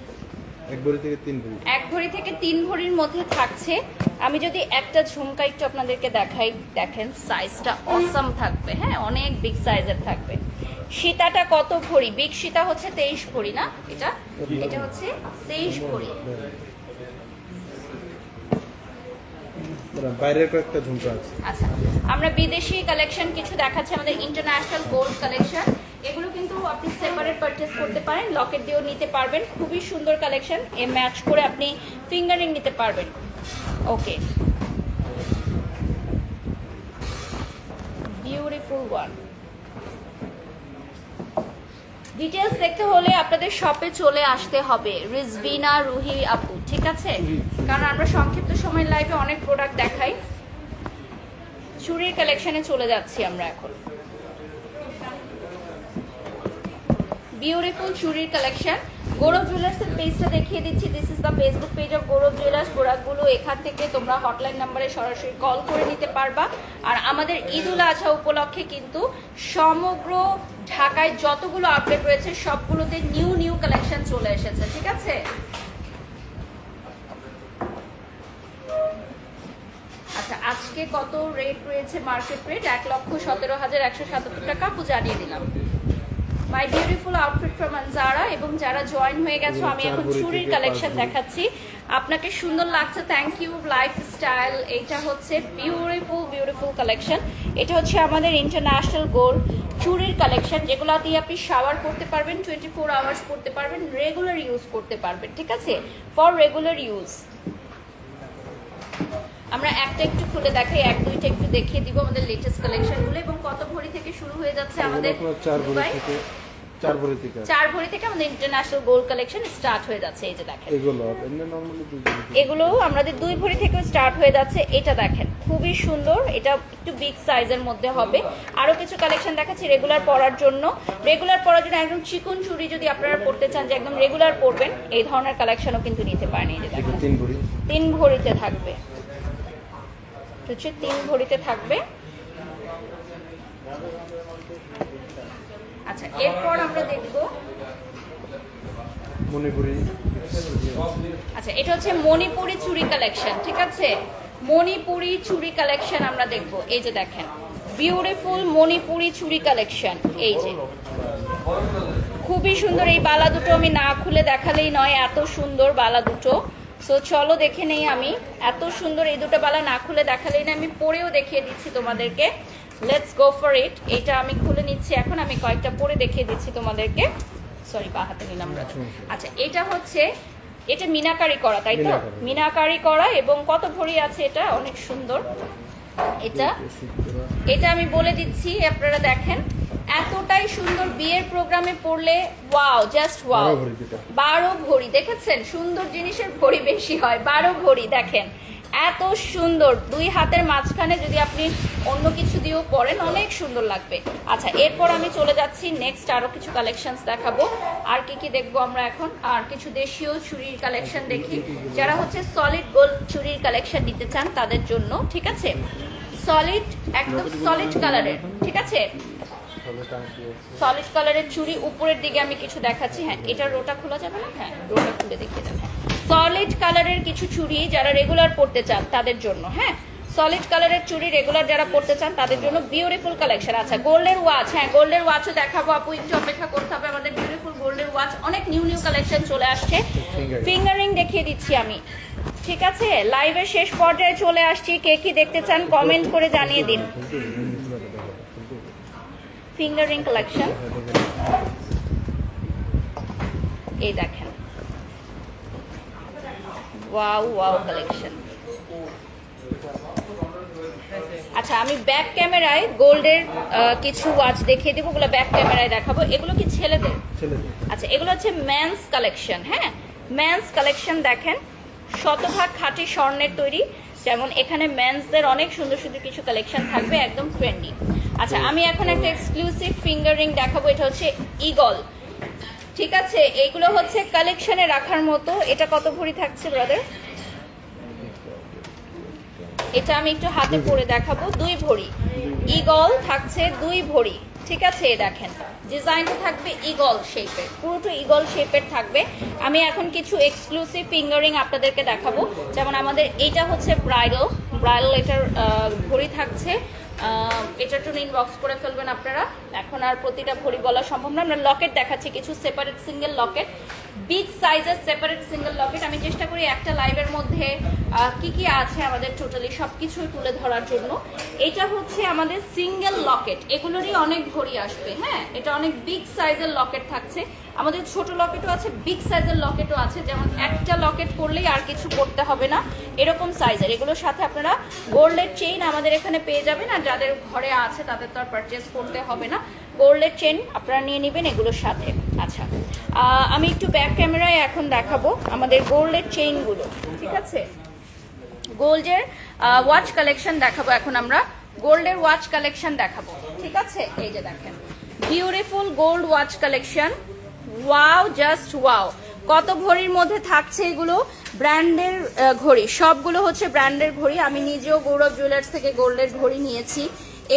1 ভরি থেকে 3 ভরি। 1 ভরি থেকে 3 ভরির মধ্যে থাকছে। আমি যদি একটা ঝুমকা একটু আপনাদেরকে দেখাই, দেখেন সাইজটা অসাম থাকবে। হ্যাঁ, অনেক বিগ সাইজের থাকবে। সীতাটা কত ভরি? বিগ সীতা হচ্ছে 23 ভরি না, এটা এটা হচ্ছে 23 ভরি। বাইরের কয়েকটা ঝুমকা আছে। আচ্ছা, আমরা বিদেশি কালেকশন কিছু দেখাচ্ছি, আমাদের ইন্টারন্যাশনাল গোল্ড কালেকশন। এগুলো কিন্তু আপনি সেপারেট পারচেজ করতে পারেন, লকেট দিয়েও নিতে পারবেন। খুবই সুন্দর কালেকশন, এ ম্যাচ করে আপনি ফিঙ্গারিং নিতে পারবেন। ওকে, বিউটিফুল ওয়ান। ডিটেলস দেখতে হলে আপনাদের শপে চলে আসতে হবে, রিজভিনা রুহি আপু, ঠিক আছে? কারণ আমরা সংক্ষিপ্ত সময়ের লাইভে অনেক প্রোডাক্ট দেখাই। চুড়ির কালেকশনে চলে যাচ্ছি আমরা এখন। Beautiful চুড়ির collection. গৌরব জুয়েলার্সের পেজটা দেখিয়ে দিচ্ছি। This is the Facebook page of Gaurav jewellers. প্রোডাক্টগুলো এখান থেকে তোমরা হটলাইন নাম্বারে সরাসরি কল করে নিতে পারবা। আর আমাদের ঈদুল আজহা উপলক্ষে কিন্তু সমগ্র ঢাকায় যতগুলো আপডেট রয়েছে সবগুলোতে নিউ নিউ কালেকশন চলে এসেছে, ঠিক আছে? আচ্ছা, আজকে কত রেট রয়েছে? মার্কেট রেট 1,17,177 টাকা। আপু জানিয়ে দিলাম। My beautiful outfit from Anjara. এবং যারা জয়েন হয়ে গেছো, আমি এখন চুড়ির কালেকশন দেখাচ্ছি। আপনাকে সুন্দর লাগছে, থ্যাংক ইউ লাইফস্টাইল। এটা হচ্ছে বিউটিফুল কালেকশন। এটা হচ্ছে আমাদের ইন্টারন্যাশনাল গোল্ড চুড়ির কালেকশন, যেগুলো দিয়ে আপনি শাওয়ার করতে পারবেন, 24 আওয়ার্স করতে পারবেন, রেগুলার ইউজ করতে পারবেন, ঠিক আছে, ফর রেগুলার ইউজ। আমরা একটা একটু খুলে দেখাই, এক দুইটা একটু দেখিয়ে দিব আমাদের লেটেস্ট কালেকশনগুলো। এবং কত ভরি থেকে শুরু হয়ে যাচ্ছে আমাদের? 4 ভরি থেকে আমাদের ইন্টারন্যাশনাল গোল্ড কালেকশন স্টার্ট হয়ে যাচ্ছে। এই যে দেখেন, এগুলো আমাদের 2 ভরি থেকে স্টার্ট হয়ে যাচ্ছে। এটা দেখেন খুবই সুন্দর, এটা একটু বিগ সাইজের মধ্যে হবে। আরো কিছু কালেকশন দেখাচ্ছি রেগুলার পরার জন্য। একদম চিকন চুড়ি যদি আপনারা পড়তে চান, যে একদম রেগুলার পরবেন, এই ধরনের কালেকশনও কিন্তু নিতে পারেন। এই যে দেখেন 3 ভরিতে থাকবে, হচ্ছে 3 ভরিতে থাকবে। আচ্ছা, এরপর আমরা দেখব, মণিপুরি। আচ্ছা এটা হচ্ছে মণিপুরি চুড়ি কালেকশন, ঠিক আছে, মণিপুরি চুড়ি কালেকশন আমরা দেখব। এই যে দেখেন বিউটিফুল মণিপুরি চুড়ি কালেকশন। এই যে খুবই সুন্দর। এই বালা দুটো আমি না খুলে দেখালেই নয়, এত সুন্দর বালা দুটো। সো চলো দেখে নেই আমি। এত সুন্দর এই দুটো বালা না খুলে দেখালেই না, আমি পরেও দেখিয়ে দিচ্ছি তোমাদেরকে। Let's go for it. এটা আমি খুলে নিচ্ছি এখন, আমি কয়েকটা পরে দেখিয়ে দিচ্ছি তোমাদেরকে। সরি, বা হাতে নিলাম। আচ্ছা এটা হচ্ছে, এটা মিনাকারি করা, তাই তো? মিনাকারি করা। এবং কত ভরি আছে? এটা অনেক সুন্দর। এটা আমি বলে দিচ্ছি, আপনারা দেখেন এতটাই সুন্দর। বিয়ের প্রোগ্রামে পড়লে ওয়াও, জাস্ট ওয়াও। 12 ভরি, দেখেছেন? সুন্দর জিনিসের ভরি বেশি হয়। 12 ভরি দেখেন, এত সুন্দর। 2 হাতের মাঝখানে যদি আপনি অন্য কিছু দিয়েও পরেন, অনেক সুন্দর লাগবে। আচ্ছা এরপর আমি চলে যাচ্ছি নেক্সট, আরো কিছু কালেকশনস দেখাবো। আর কি দেখবো আমরা এখন? আর কিছু দেশীয় চুড়ির কালেকশন দেখি, যারা হচ্ছে সলিড গোল্ড চুড়ির কালেকশন নিতে চান তাদের জন্য, ঠিক আছে। সলিড, একদম সলিড কালারের, ঠিক আছে, সলিড কালারের চুড়ি। উপরের দিকে আমি কিছু দেখাচ্ছি। হ্যাঁ, এটা রোটা খোলা যাবে না? হ্যাঁ, রোটা খুলে দেখিয়ে দেন। সলিড কালারের কিছু চুড়ি যারা রেগুলার পরতে চান তাদের জন্য, হ্যাঁ, সলিড কালারের চুড়ি রেগুলার যারা পরতে চান তাদের জন্য বিউটিফুল কালেকশন। আচ্ছা গোল্ডের ওয়াচ, হ্যাঁ গোল্ডের ওয়াচও দেখাবো আপু, একটু অপেক্ষা করতে হবে। আমাদের বিউটিফুল গোল্ডের ওয়াচ অনেক নিউ কালেকশন চলে আসছে। ফিঙ্গারিং দেখিয়ে দিচ্ছি আমি, ঠিক আছে। লাইভের শেষ পর্যায়ে চলে আসছি, কে কি দেখতে চান কমেন্ট করে জানিয়ে দিন। ফিঙ্গারিং কালেকশন, এই দেখেন, ওয়াও ওয়াও কালেকশন। আচ্ছা আমি ব্যাক ক্যামেরায় গোল্ডের কিছু ওয়াচ দেখিয়ে দেবো, ওগুলো ব্যাক ক্যামেরায় দেখাবো। এগুলো কি ছেলেদের? আচ্ছা এগুলো হচ্ছে মেন্স কালেকশন। হ্যাঁ, মেন্স কালেকশন দেখেন, শতভাগ খাঁটি স্বর্ণের তৈরি। যেমন এখানে মেন্সদের অনেক সুন্দর সুন্দর কিছু কালেকশন থাকবে, একদম ট্রেন্ডি। আচ্ছা আমি এখন একটা এক্সক্লুসিভ ফিঙ্গারিং দেখাবো। এটা হচ্ছে ঈগল, ঠিক আছে। এইগুলো হচ্ছে কালেকশনে রাখার মতো। এটা কত ভরি থাকছে ব্রাদার? এটা আমি একটু হাতে পরে দেখাবো। 2 ভরি ঈগল থাকছে, 2 ভরি, ঠিক আছে। দেখেন ডিজাইনটা থাকবে ঈগল শেপের, পুরোটা ঈগল শেপের থাকবে। আমি এখন কিছু এক্সক্লুসিভ ফিঙ্গারিং আপনাদেরকে দেখাবো। যেমন আমাদের এইটা হচ্ছে ব্রাইডাল, এটার ভরি থাকছে। এটা একটু ইনবক্স করে ফেলবেন আপনারা, এখন আর প্রতিটা ভরি বলা সম্ভব না। আমরা লকেট দেখাচ্ছি কিছু, সেপারেট সিঙ্গেল লকেট, বিগ সাইজের সেপারেট সিঙ্গেল লকেট। আমি চেষ্টা করি একটা লাইভের মধ্যে কি কি আছে আমাদের টোটালি সবকিছুই তুলে ধরার জন্য। এটা হচ্ছে আমাদের সিঙ্গেল লকেট, এগুলোরই অনেক ভরি আসবে। হ্যাঁ, এটা অনেক বিগ সাইজের লকেট থাকছে। আমাদের ছোট লকেটও আছে, বিগ সাইজের লকেটও আছে। যেমন একটা লকেট করলেই আর কিছু করতে হবে না, এরকম সাইজের। এগুলোর সাথে আপনারা গোল্ডের চেইন আমাদের এখানে পেয়ে যাবেন, আর যাদের ঘরে আছে তাদের তো আর পারচেস করতে হবে না। গোল্ডের চেন আপনারা নিয়ে নেবেন এগুলোর সাথে। আচ্ছা আমি একটু ব্যাক ক্যামেরায় এখন দেখাবো আমাদের গোল্ডের চেইনগুলো, ঠিক আছে। গোল্ডের ওয়াচ কালেকশন দেখাবো এখন আমরা, গোল্ডের ওয়াচ কালেকশন দেখাবো, ঠিক আছে। এই যে দেখেন beautiful gold watch collection, wow just wow. কত ভরির মধ্যে থাকছে এগুলো? ব্র্যান্ডের ঘড়ি, সবগুলো হচ্ছে ব্র্যান্ডের ঘড়ি। আমি নিজেও গৌরব জুয়েলার্স থেকে গোল্ডের ঘড়ি নিয়েছি।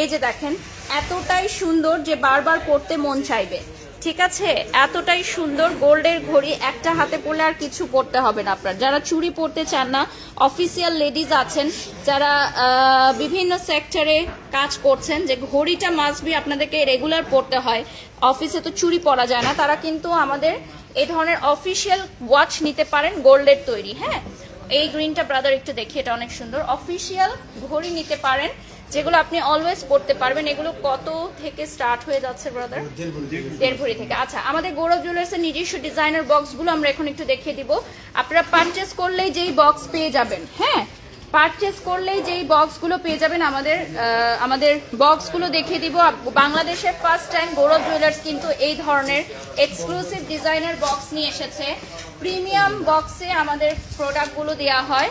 এই যে দেখেন এতটাই সুন্দর যে বারবার পরতে মন চাইবে। ঠিক আছে, এতটাই সুন্দর গোল্ডের ঘড়ি, একটা হাতে পরলে আর কিছু পরতে হবে না আপনার। যারা চুড়ি পরতে চান না, অফিসিয়াল লেডিজ আছেন যারা বিভিন্ন সেক্টরে কাজ করছেন, যে ঘড়িটা মাস্ট বি আপনাদেরকে রেগুলার পরতে হয়, অফিসে তো চুড়ি পরা যায় না, তারা কিন্তু আমাদের এই ধরনের অফিসিয়াল ওয়াচ নিতে পারেন গোল্ডের তৈরি। হ্যাঁ, এই গ্রিনটা ব্রাদার একটু দেখি, এটা অনেক সুন্দর। অফিসিয়াল ঘড়ি নিতে পারেন যেগুলো আপনি অলওয়েজ পড়তে পারবেন। এগুলো কত থেকে স্টার্ট হয়ে যাচ্ছে ব্রাদার? 1.5 ভরি থেকে। আচ্ছা, আমাদের গৌরব জুয়েলার্সের নিজস্ব ডিজাইনার বক্সগুলো আমরা এখন একটু দেখিয়ে দিব। আপনারা পারচেস করলেই যেই বক্স পেয়ে যাবেন, হ্যাঁ, পারচেস করলেই যেই বক্সগুলো পেয়ে যাবেন, আমাদের বক্সগুলো দেখিয়ে দিব। বাংলাদেশের ফার্স্ট টাইম গৌরব জুয়েলার্স কিন্তু এই ধরনের এক্সক্লুসিভ ডিজাইনার বক্স নিয়ে এসেছে। প্রিমিয়াম বক্সে আমাদের প্রোডাক্টগুলো দেওয়া হয়।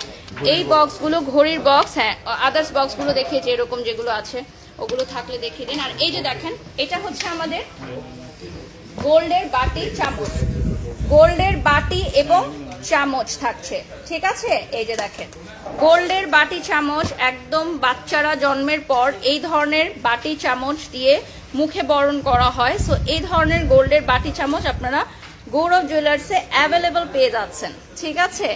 এই বক্সগুলো ঘড়ির বক্স, হ্যাঁ, আদার্স বক্সগুলো দেখিয়েছি এরকম যেগুলো আছে ওগুলো থাকলে দেখিয়ে দিন। আর এই যে দেখেন, এটা হচ্ছে আমাদের গোল্ডের বাটি চামচ, গোল্ডের বাটি এবং চামচ থাকছে, ঠিক আছে? এই যে দেখেন গোল্ডের বাটি চামচ, একদম বাচ্চারা জন্মের পর এই ধরনের বাটি চামচ দিয়ে মুখে বরণ করা হয়। সো এই ধরনের গোল্ডের বাটি চামচ আপনারা গৌরব জুয়েলার্সে অ্যাভেলেবল পেয়ে যাচ্ছেন, ঠিক আছে?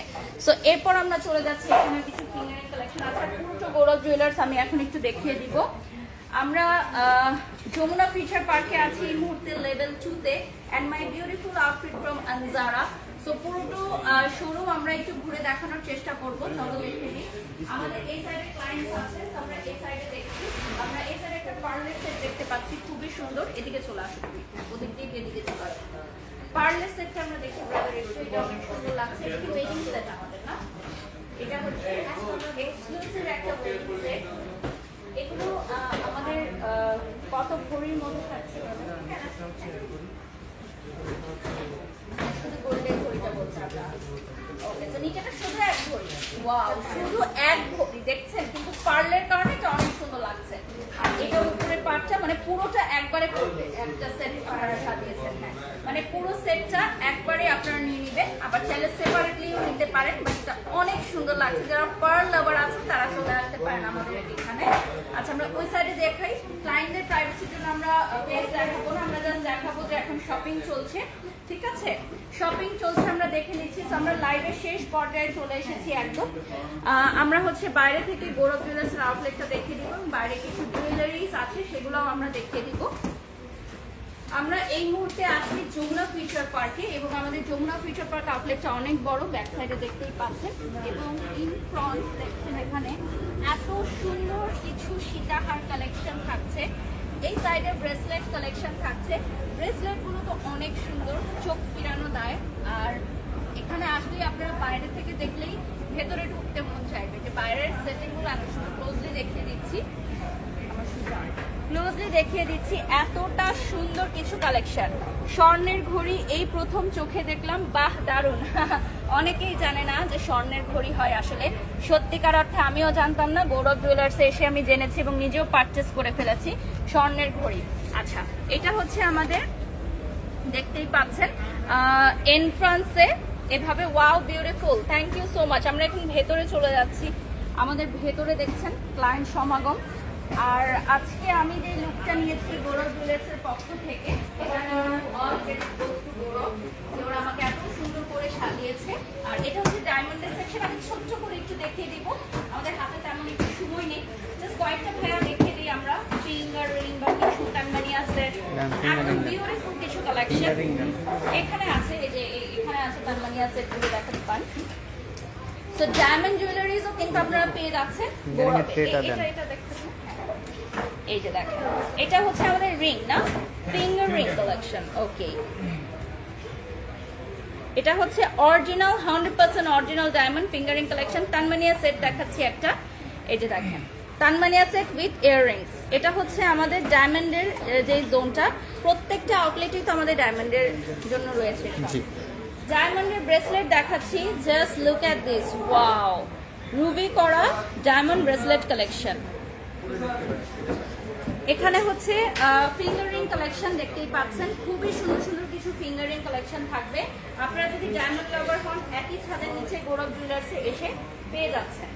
সো এরপর আমরা চলে যাচ্ছি, এখানে কিছু ফিঙ্গারিং কালেকশন আছে। পুরো গৌরব জুয়েলার্স আমি এখন একটু দেখিয়ে দিব। আমরা যমুনা ফিচার পার্কে আছি এই মুহূর্তে লেভেল 2-তে, and my beautiful outfit from Anjara. So পুরোটো শোরুম আমরা একটু ঘুরে দেখানোর চেষ্টা করবো। চলো দেখে নিই। আমাদের এই সাইডে ক্লায়েন্টস আছে, আমরা এই সাইডে দেখছি। আমরা এই সাইডে একটা পার্লের সেট দেখতে পাচ্ছি, খুবই সুন্দর। এদিকে চলে আসুন, ওদিক দিয়ে এদিকে চলে আসুন। পার্লের সেটটা আমরা দেখি ব্রাদার, এটা অনেক সুন্দর লাগছে। একটু ওয়েডিং সেট আমাদের, না? এটা হচ্ছে এক্সক্লুসিভ একটা ওয়েডিং সেট। এগুলো আমাদের কত ভরির মধ্যে থাকছে? শুধু গোল্ডের ঘড়িটা বলছি আমরা। ওকে, তো নিচেটা শুধু এক ভরি। ওয়াও, শুধু এক ভরি, দেখছেন? কিন্তু পার্লের কারণে এটা অনেক সুন্দর লাগছে। আর এটা উপরের পার্টটা মানে পুরোটা একবারে পড়বে, একটা সেট আপনারা সাজিয়েছেন। হ্যাঁ, মানে পুরো সেটটা একবারে আপনারা নিয়ে নেবেন, আবার চাইলে সেপারেটলিও নিতে পারেন। বাট এটা অনেক সুন্দর লাগছে। যারা পার্ল লাভার আছেন তারা চলে আসতে পারেন আমাদের এখানে। আচ্ছা, আমরা ওই সাইডে দেখাই। ক্লায়েন্টদের প্রাইভেসির জন্য আমরা পেজ দেখাবো না, আমরা জাস্ট দেখাবো যে এখন শপিং চলছে, ঠিক আছে? শপিং চলছে, আমরা দেখে নিচ্ছি। তো আমরা লাইভের শেষ পর্যায়ে চলে এসেছি একদম। আমরা হচ্ছে বাইরে থেকে গৌরব জুয়েলার্সের আউটলেটটা দেখিয়ে দিব, বাইরে কিছু জুয়েলারিজ আছে সেগুলোও আমরা দেখিয়ে দিব। আমরা এই মুহূর্তে আছি যমুনা ফিউচার পার্কে, এবং আমাদের যমুনা ফিউচার পার্ক আউটলেটটা অনেক বড়, ব্যাক সাইডে দেখতেই পাচ্ছেন। এবং ইন ফ্রন্ট দেখছেন এখানে এত সুন্দর কিছু সীতাহার কালেকশন থাকছে। এই সাইডে ব্রেসলেট কালেকশন থাকছে। ব্রেসলেটগুলো তো অনেক সুন্দর, চোখ ফিরানো দেয়। আর এখানে আসলেই আপনারা বাইরে থেকে দেখলেই ভেতরে ঢুকতে মন চাইবে, যে বাইরের সেটিংগুলো আমি শুধু ক্লোজলি দেখিয়ে দিচ্ছি। ক্লোজলি দেখিয়ে দিচ্ছি, এতটা সুন্দর কিছু কালেকশন। স্বর্ণের ঘড়ি এই প্রথম চোখে দেখলাম, বাহ দারুণ। অনেকেই জানে না যে স্বর্ণের ঘড়ি হয় আসলে, সত্যিকার অর্থে আমিও জানতাম না। গৌরব জুয়েলার্সে এসে আমি জেনেছি এবং নিজেও পারচেস করে ফেলেছি স্বর্ণের ঘড়ি। আচ্ছা, এটা হচ্ছে আমাদের, দেখতেই পাচ্ছেন এন্ট্রান্সে এভাবে। Wow, beautiful, thank you so much. আমরা এখন ভেতরে চলে যাচ্ছি। আমাদের ভেতরে দেখছেন ক্লায়েন্ট সমাগম। আর আজকে আমি যে লুকটা নিয়েছি গৌরব জুয়েলার্সের পক্ষ থেকে, ওরা আমাকে এত সুন্দর করে সাজিয়েছে। আর এটা হচ্ছে ডায়মন্ডের সেকশন। আমি ছোট্ট করে একটু দেখিয়ে দিব, আমাদের হাতে তেমন একটু সময় নেই, জাস্ট কয়েকটা ভাইয়া দেখিয়ে দিই আমরা। ফিঙ্গার রিং বা কিছু তানমানিয়া সেট, একদম বিউটিফুল কিছু কালেকশন এখানে আছে। এই যে এখানে আছে তানমানিয়া সেটগুলো দেখাতে পান। সো ডায়মন্ড জুয়েলারিজও কিন্তু আপনারা পেয়ে যাচ্ছেন। এটা দেখতে, এই যে দেখেন, এটা হচ্ছে আমাদের রিং, না? Finger ring collection. ওকে, এটা হচ্ছে original 100% original diamond finger ring collection. তানমানিয়া সেট দেখাচ্ছি একটা, এই যে দেখেন তানমানিয়া সেট উইথ ইয়াররিংস। এটা হচ্ছে আমাদের ডায়মন্ডের যে জোনটা, প্রত্যেকটা আউটলেটেই তো আমাদের ডায়মন্ডের জন্য রয়েছে। ডায়মন্ডের ব্রেসলেট দেখাচ্ছি, just look at this, wow, Ruby করা ডায়মন্ড ব্রেসলেট কালেকশন। এখানে হচ্ছে ফিঙ্গারিং কালেকশন দেখতেই পাচ্ছেন, খুবই সুন্দর সুন্দর কিছু ফিঙ্গারিং কালেকশন থাকবে। আপনারা যদি ডায়মন্ড লাভার হন, একই ছাদের নিচে গৌরব জুয়েলার্সে এসে পেয়ে যাচ্ছেন।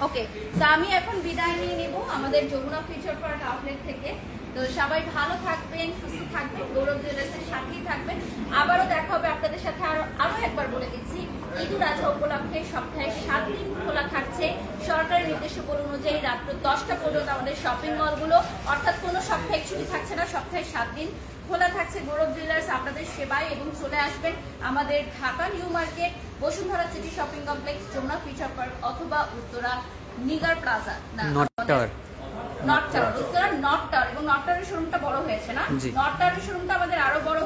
ওকে, ওকে, তো আমি এখন বিদায় নিয়ে নেব আমাদের যমুনা ফিউচার পার্ক আউটলেট থেকে। তো সবাই ভালো থাকবেন, সুস্থ থাকবেন, গৌরব জুয়েলার্সের সাথেই থাকবেন। আবারও দেখা হবে আপনাদের সাথে। আরো একবার বলে দিচ্ছি, ঈদুল আজহা উপলক্ষে সপ্তাহে 7 দিন খোলা থাকছে সরকারের নির্দেশনা অনুযায়ী রাত্র 10টা পর্যন্ত আমাদের শপিং মলগুলো, অর্থাৎ কোনো সপ্তাহে ছুটি থাকছে না, সপ্তাহে 7 দিন খোলা থাকছে গৌরব জুয়েলার্স আপনাদের সেবায়। এবং চলে আসবেন আমাদের Dhaka new market, Bashundhara city shopping complex, Jamuna future park অথবা Uttara Nigar plaza, north tower, Uttara north tower. এবং নর্থ টাওয়ারের শোরুমটা বড় হয়েছে না, জি। নর্থ টাওয়ারের শোরুমটা আমাদের আরো বড়